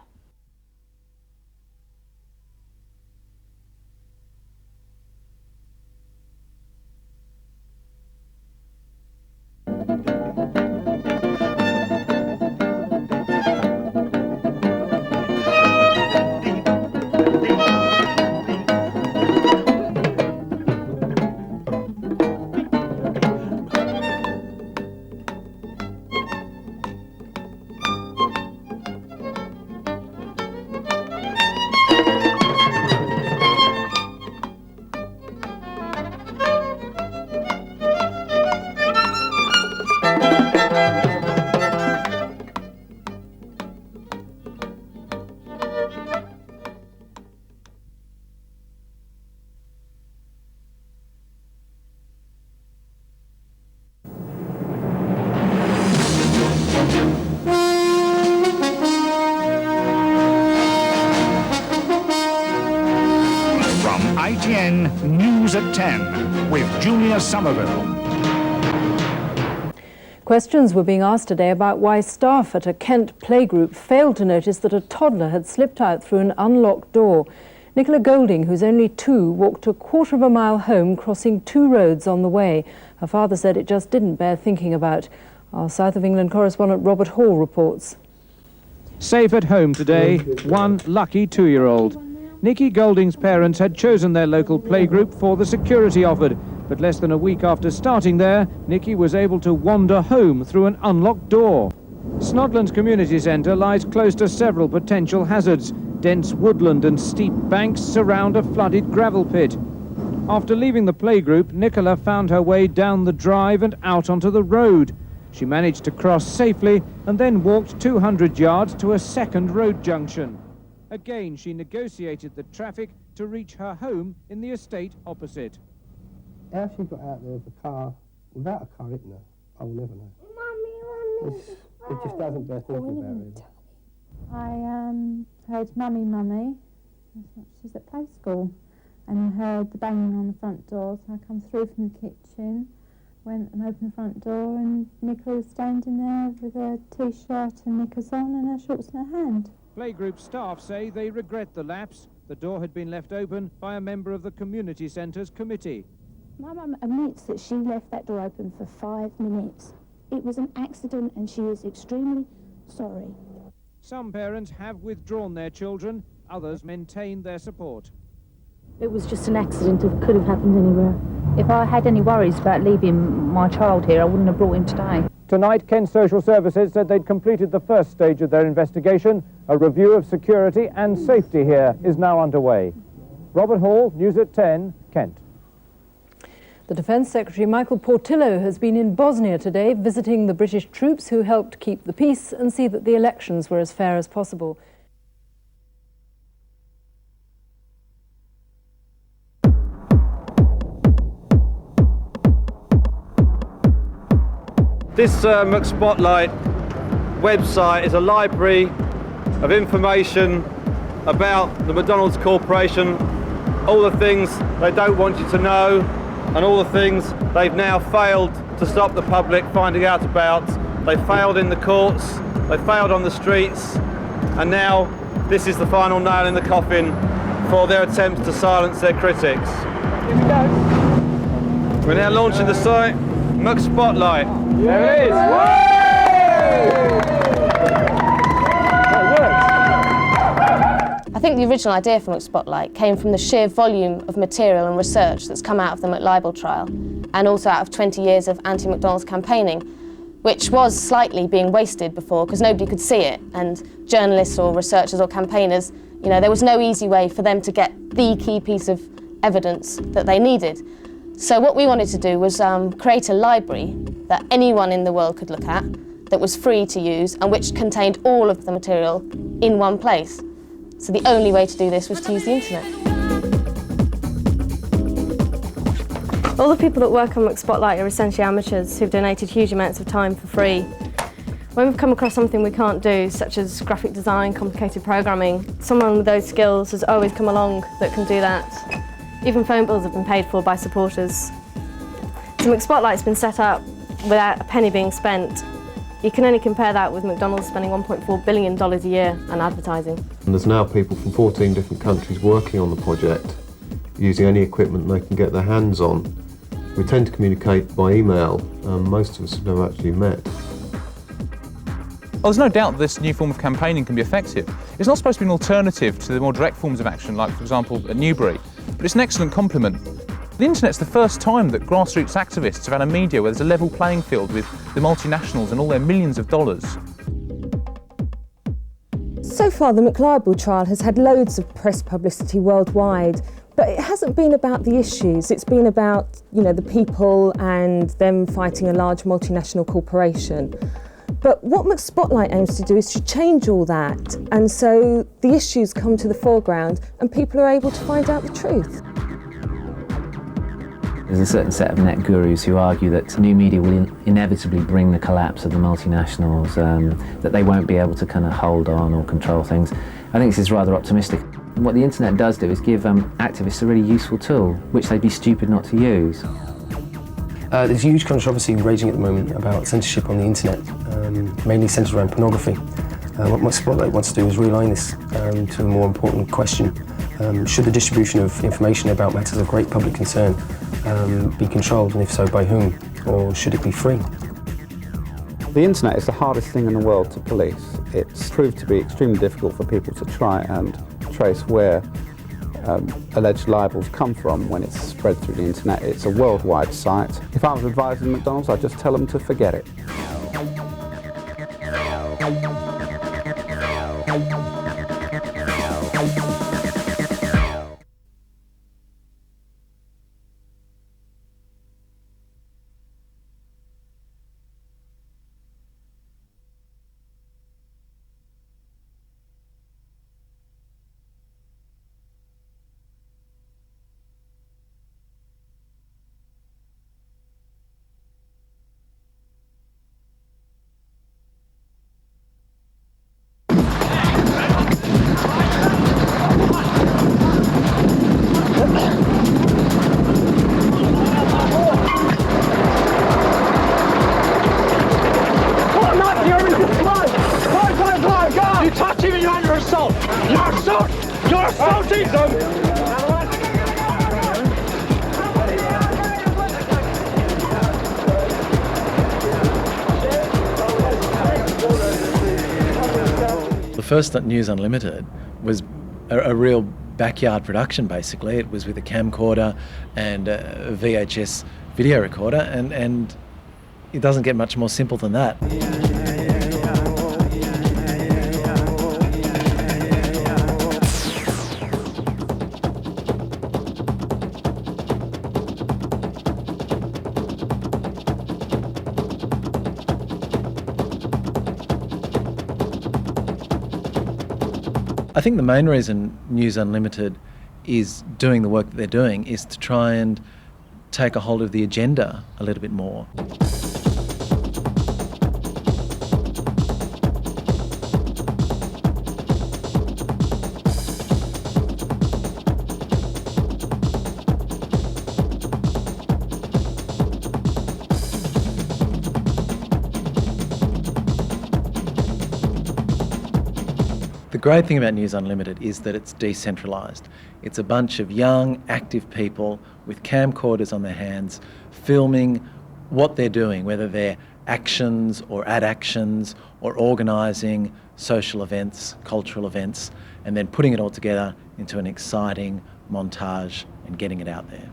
S19: ITN News at 10 with Julia Somerville.
S20: Questions were being asked today about why staff at a Kent playgroup failed to notice that a toddler had slipped out through an unlocked door. Nicola Golding, who's only 2, walked a quarter of a mile home, crossing 2 roads on the way. Her father said it just didn't bear thinking about. Our South of England correspondent Robert Hall reports.
S15: Safe at home today, one lucky 2-year-old. Nikki Golding's parents had chosen their local playgroup for the security offered, but less than a week after starting there, Nikki was able to wander home through an unlocked door. Snodland's community centre lies close to several potential hazards. Dense woodland and steep banks surround a flooded gravel pit. After leaving the playgroup, Nicola found her way down the drive and out onto the road. She managed to cross safely and then walked 200 yards to a second road junction. Again, she negotiated the traffic to reach her home in the estate opposite.
S21: How she got out there with a car, without a car, isn't it? I'll never know. It just doesn't bear thinking about, really.
S22: I heard mummy. She's at play school, and I heard the banging on the front door, so I come through from the kitchen, went and opened the front door, and Nicola was standing there with a t-shirt and knickers on and her shorts in her hand.
S15: Playgroup staff say they regret the lapse. The door had been left open by a member of the community centre's committee.
S22: My mum admits that she left that door open for 5 minutes. It was an accident and she is extremely sorry.
S15: Some parents have withdrawn their children, others maintain their support.
S22: It was just an accident. It could have happened anywhere.
S10: If I had any worries about leaving my child here, I wouldn't have brought him today.
S15: Tonight, Kent Social Services said they'd completed the first stage of their investigation. A review of security and safety here is now underway. Robert Hall, News at 10, Kent.
S20: The Defence Secretary Michael Portillo has been in Bosnia today, visiting the British troops who helped keep the peace and see that the elections were as fair as possible.
S13: This McSpotlight website is a library of information about the McDonald's Corporation, all the things they don't want you to know, and all the things they've now failed to stop the public finding out about. They failed in the courts, they failed on the streets, and now this is the final nail in the coffin for their attempts to silence their critics. Here we go. We're now launching the site, McSpotlight. There it is!
S14: I think the original idea for McSpotlight came from the sheer volume of material and research that's come out of the McLibel trial, and also out of 20 years of anti-McDonald's campaigning, which was slightly being wasted before because nobody could see it, and journalists or researchers or campaigners, you know, there was no easy way for them to get the key piece of evidence that they needed. So what we wanted to do was create a library that anyone in the world could look at, that was free to use, and which contained all of the material in one place. So the only way to do this was to use the internet.
S16: All the people that work on McSpotlight are essentially amateurs who've donated huge amounts of time for free. When we've come across something we can't do, such as graphic design, complicated programming, someone with those skills has always come along that can do that. Even phone bills have been paid for by supporters. So McSpotlight's been set up without a penny being spent. You can only compare that with McDonald's spending $1.4 billion a year on advertising.
S23: And there's now people from 14 different countries working on the project, using any equipment they can get their hands on. We tend to communicate by email, most of us have never actually met.
S24: Well, there's no doubt this new form of campaigning can be effective. It's not supposed to be an alternative to the more direct forms of action, like, for example, at Newbury, but it's an excellent complement. The internet's the first time that grassroots activists have had a media where there's a level playing field with the multinationals and all their millions of dollars.
S25: So far, the McLibel trial has had loads of press publicity worldwide, but it hasn't been about the issues. It's been about, you know, the people and them fighting a large multinational corporation. But what McSpotlight aims to do is to change all that, and so the issues come to the foreground and people are able to find out the truth.
S31: There's a certain set of net gurus who argue that new media will inevitably bring the collapse of the multinationals, that they won't be able to kind of hold on or control things. I think this is rather optimistic. What the internet does do is give activists a really useful tool, which they'd be stupid not to use.
S27: There's huge controversy raging at the moment about censorship on the internet, mainly centred around pornography. What McSpotlight wants to do is realign this to a more important question. Should the distribution of information about matters of great public concern be controlled, and if so, by whom? Or should it be free?
S28: The internet is the hardest thing in the world to police. It's proved to be extremely difficult for people to try and trace where alleged libels come from when it's spread through the internet. It's a worldwide site. If I was advising McDonald's, I'd just tell them to forget it.
S2: first News Unlimited was a real backyard production, basically. It was with a camcorder and a VHS video recorder, and it doesn't get much more simple than that. I think the main reason News Unlimited is doing the work that they're doing is to try and take a hold of the agenda a little bit more. The great thing about News Unlimited is that it's decentralised. It's a bunch of young, active people with camcorders on their hands filming what they're doing, whether they're actions or ad actions or organising social events, cultural events, and then putting it all together into an exciting montage and getting it out there.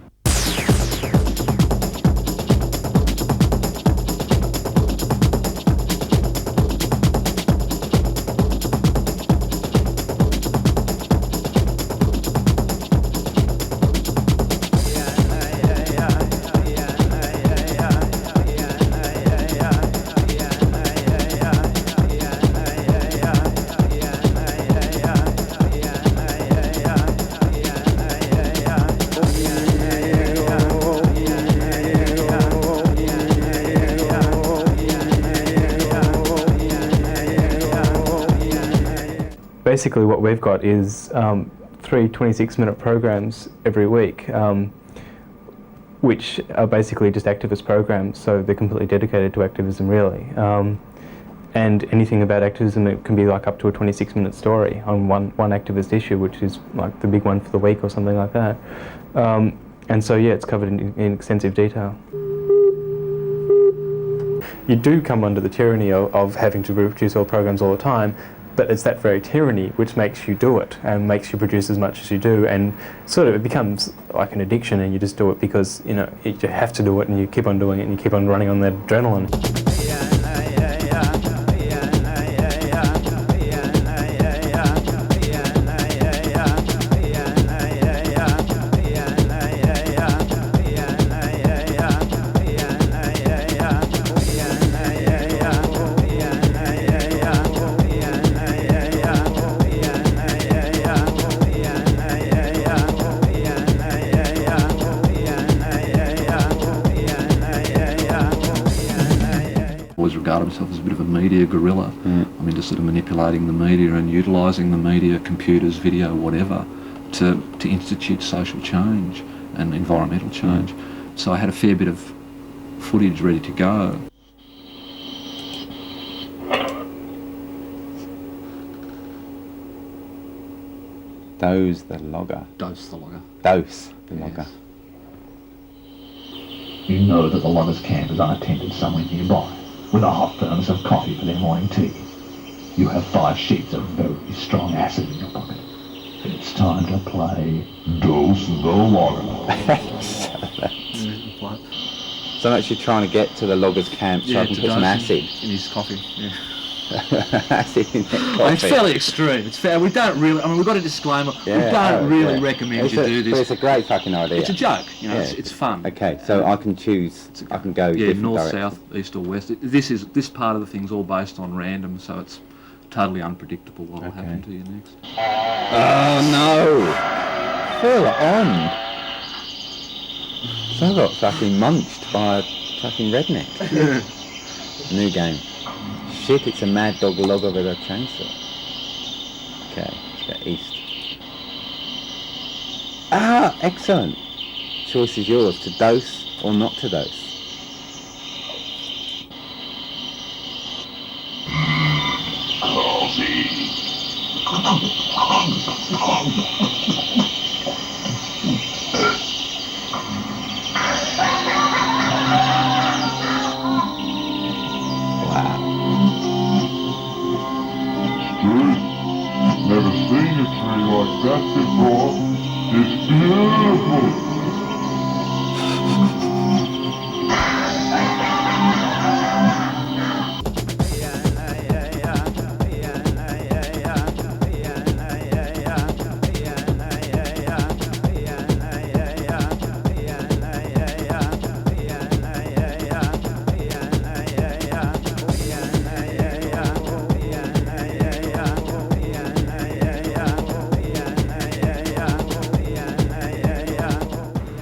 S6: Basically what we've got is 3 26-minute programs every week, which are basically just activist programs, so they're completely dedicated to activism, really. And anything about activism, it can be like up to a 26-minute story on one activist issue, which is like the big one for the week or something like that. And so yeah, it's covered in extensive detail. You do come under the tyranny of having to produce all programs all the time, but it's that very tyranny which makes you do it and makes you produce as much as you do, and sort of it becomes like an addiction, and you just do it because you have to do it, and you keep on doing it, and you keep on running on that adrenaline.
S7: Regard himself as a bit of a media guerrilla. I mean, just sort of manipulating the media and utilising the media, computers, video, whatever, to institute social change and environmental change. So I had a fair bit of footage ready to go.
S8: Dose the logger.
S7: Dose the logger.
S8: Dose the logger.
S9: You know that the loggers' camp is unattended somewhere nearby, with a hot thermos of coffee for their morning tea. You have 5 sheets of very strong acid in your pocket. It's time to play Dose the Logger.
S8: So I'm actually trying to get to the loggers' camp so I can put some acid
S7: in his coffee. Yeah.
S8: acid in their coffee.
S7: It's fairly extreme. It's fair. We don't really. I mean, we've got a disclaimer.
S8: Yeah,
S7: we don't really recommend you do this.
S8: But it's a great fucking idea.
S7: It's a joke. It's fun.
S8: Okay, so I can choose. I can go.
S7: Yeah,
S8: different
S7: north,
S8: directions.
S7: south, east or west. This part of the thing's all based on random, so it's totally unpredictable what will happen to you next.
S8: Oh no! Full on. So I got fucking munched by a fucking redneck. New game. Shit, it's a mad dog logger with a chainsaw. Okay, let's go east. Ah, excellent. Choice is yours, to dose or not to dose.
S1: never seen a tree like that before. It's beautiful.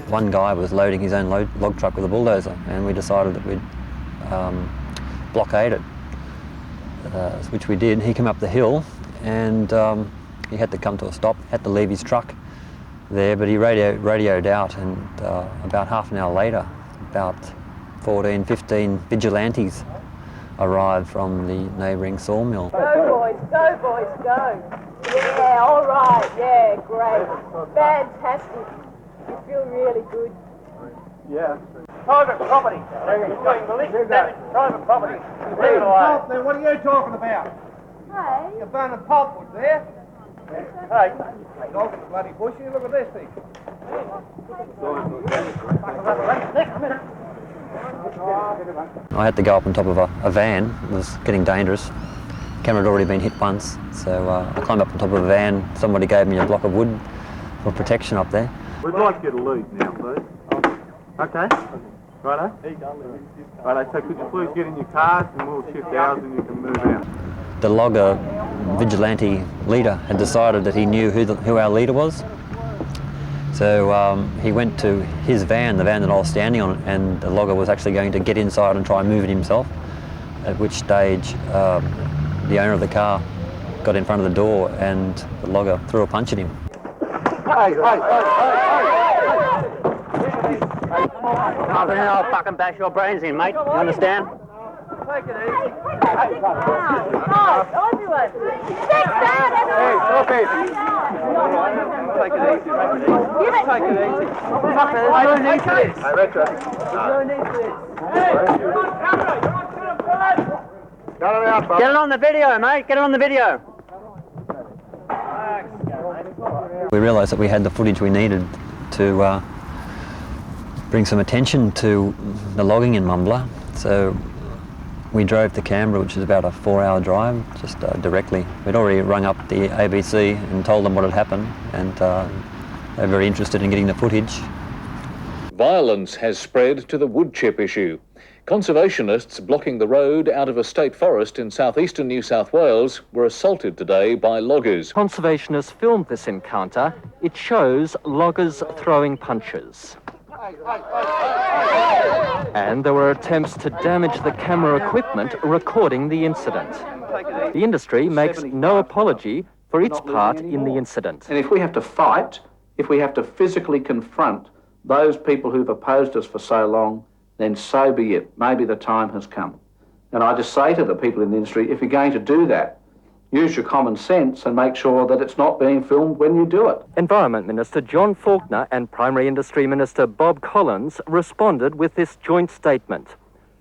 S3: One guy was loading his own log truck with a bulldozer, and we decided that we'd blockade it, which we did. He came up the hill, and he had to come to a stop, had to leave his truck there, but he radioed out, and about half an hour later, about 14, 15 vigilantes arrived from the neighbouring sawmill.
S31: Go boys, go! Yeah, all right, yeah, great. Fantastic. You feel really good.
S13: Yeah. Private property. Private property. Leave it away. Then what are you talking about?
S31: Hey.
S13: You're burning pulpwood there. Hey, dog in the bloody bush. You look at this thing.
S3: I had to go up on top of a van. It was getting dangerous. The camera had already been hit once, so I climbed up on top of a van. Somebody gave me a block of wood for protection up there.
S4: We'd like you to leave now, please. Okay? Righto? Righto, so could you please get in your cars and we'll shift ours and you can move out.
S3: The logger vigilante leader had decided that he knew who our leader was. So he went to his van, the van that I was standing on, and the logger was actually going to get inside and try and move it himself, at which stage the owner of the car got in front of the door and the logger threw a punch at him.
S4: Hey!
S5: I'll fucking bash your brains in, mate. You understand?
S13: Take it easy.
S31: Oh, everyone. Stick down, everyone.
S13: Hey, stop it. Take it easy. Take it easy.
S5: I don't need this.
S13: Hey, Retro. No need for this. Hey, you're on camera. You're on camera.
S4: Cut it out, Bob.
S5: Get it on the video, mate. Get it on the video.
S3: We realised that we had the footage we needed to bring some attention to the logging in Mumbler. So we drove to Canberra, which is about a 4-hour drive, just directly. We'd already rung up the ABC and told them what had happened, and they were very interested in getting the footage.
S11: Violence has spread to the wood chip issue. Conservationists blocking the road out of a state forest in southeastern New South Wales were assaulted today by loggers.
S12: Conservationists filmed this encounter. It shows loggers throwing punches. And there were attempts to damage the camera equipment recording the incident. The industry makes no apology for its part in the incident.
S17: And if we have to fight, if we have to physically confront those people who've opposed us for so long, then so be it. Maybe the time has come. And I just say to the people in the industry, if you're going to do that, use your common sense and make sure that it's not being filmed when you do it.
S12: Environment Minister John Faulkner and Primary Industry Minister Bob Collins responded with this joint statement.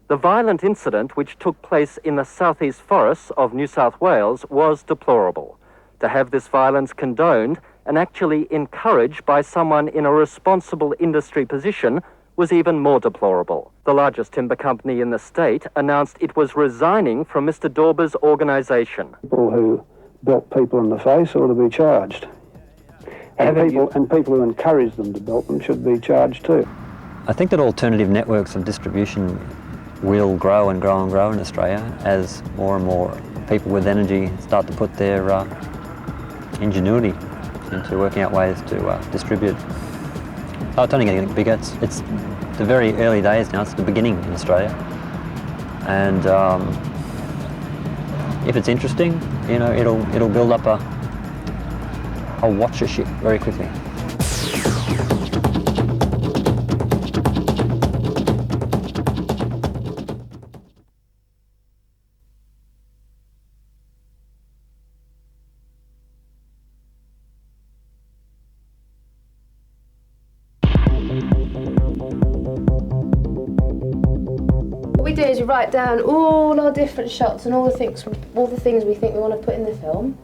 S12: The violent incident which took place in the southeast forests of New South Wales was deplorable. To have this violence condoned and actually encouraged by someone in a responsible industry position was even more deplorable. The largest timber company in the state announced it was resigning from Mr. Dauber's organisation.
S28: People who belt people in the face ought to be charged. And people who encourage them to belt them should be charged too.
S3: I think that alternative networks of distribution will grow and grow and grow in Australia as more and more people with energy start to put their ingenuity into working out ways to distribute. Oh, it's only going to get bigger. It's the very early days now. It's the beginning in Australia, and if it's interesting, you know, it'll build up a watchership very quickly.
S14: What we do is we write down all our different shots and all the things we think we want to put in the film.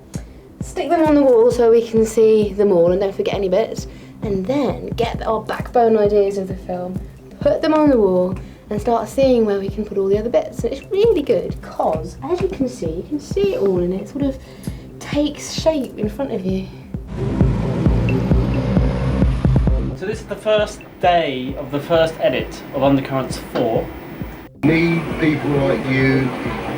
S14: stick them on the wall so we can see them all and don't forget any bits, and then get our backbone ideas of the film, put them on the wall, and start seeing where we can put all the other bits. And it's really good because, as you can see it all, and it sort of takes shape in front of you.
S10: So this is the first day of the first edit of Undercurrents 4.
S15: Need people like you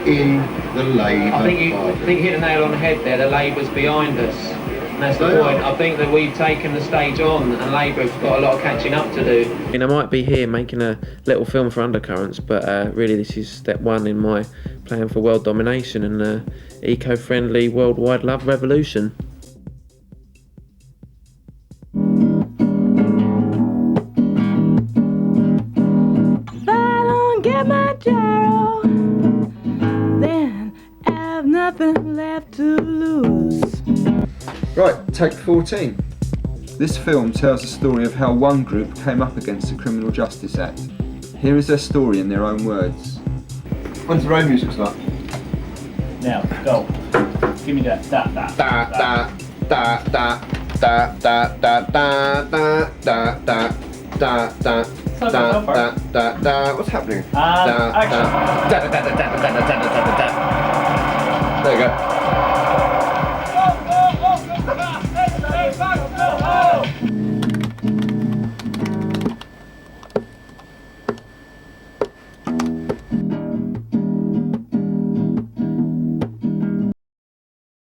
S15: in the Labour
S16: I think you hit the nail on the head there. The Labour's behind us. And that's the point. I think that we've taken the stage on and Labour's got a lot of catching up to do.
S18: I mean, I might be here making a little film for Undercurrents, but really this is step one in my plan for world domination and eco-friendly worldwide love revolution.
S19: If I don't get my gyro, then I've nothing left to lose.
S20: Right, take 14. This film tells the story of how one group came up against the Criminal Justice Act. Here is their story in their own words.
S15: When's the rain music start?
S10: Now, go. Give me that.
S15: What's happening?
S10: Action.
S15: There you go.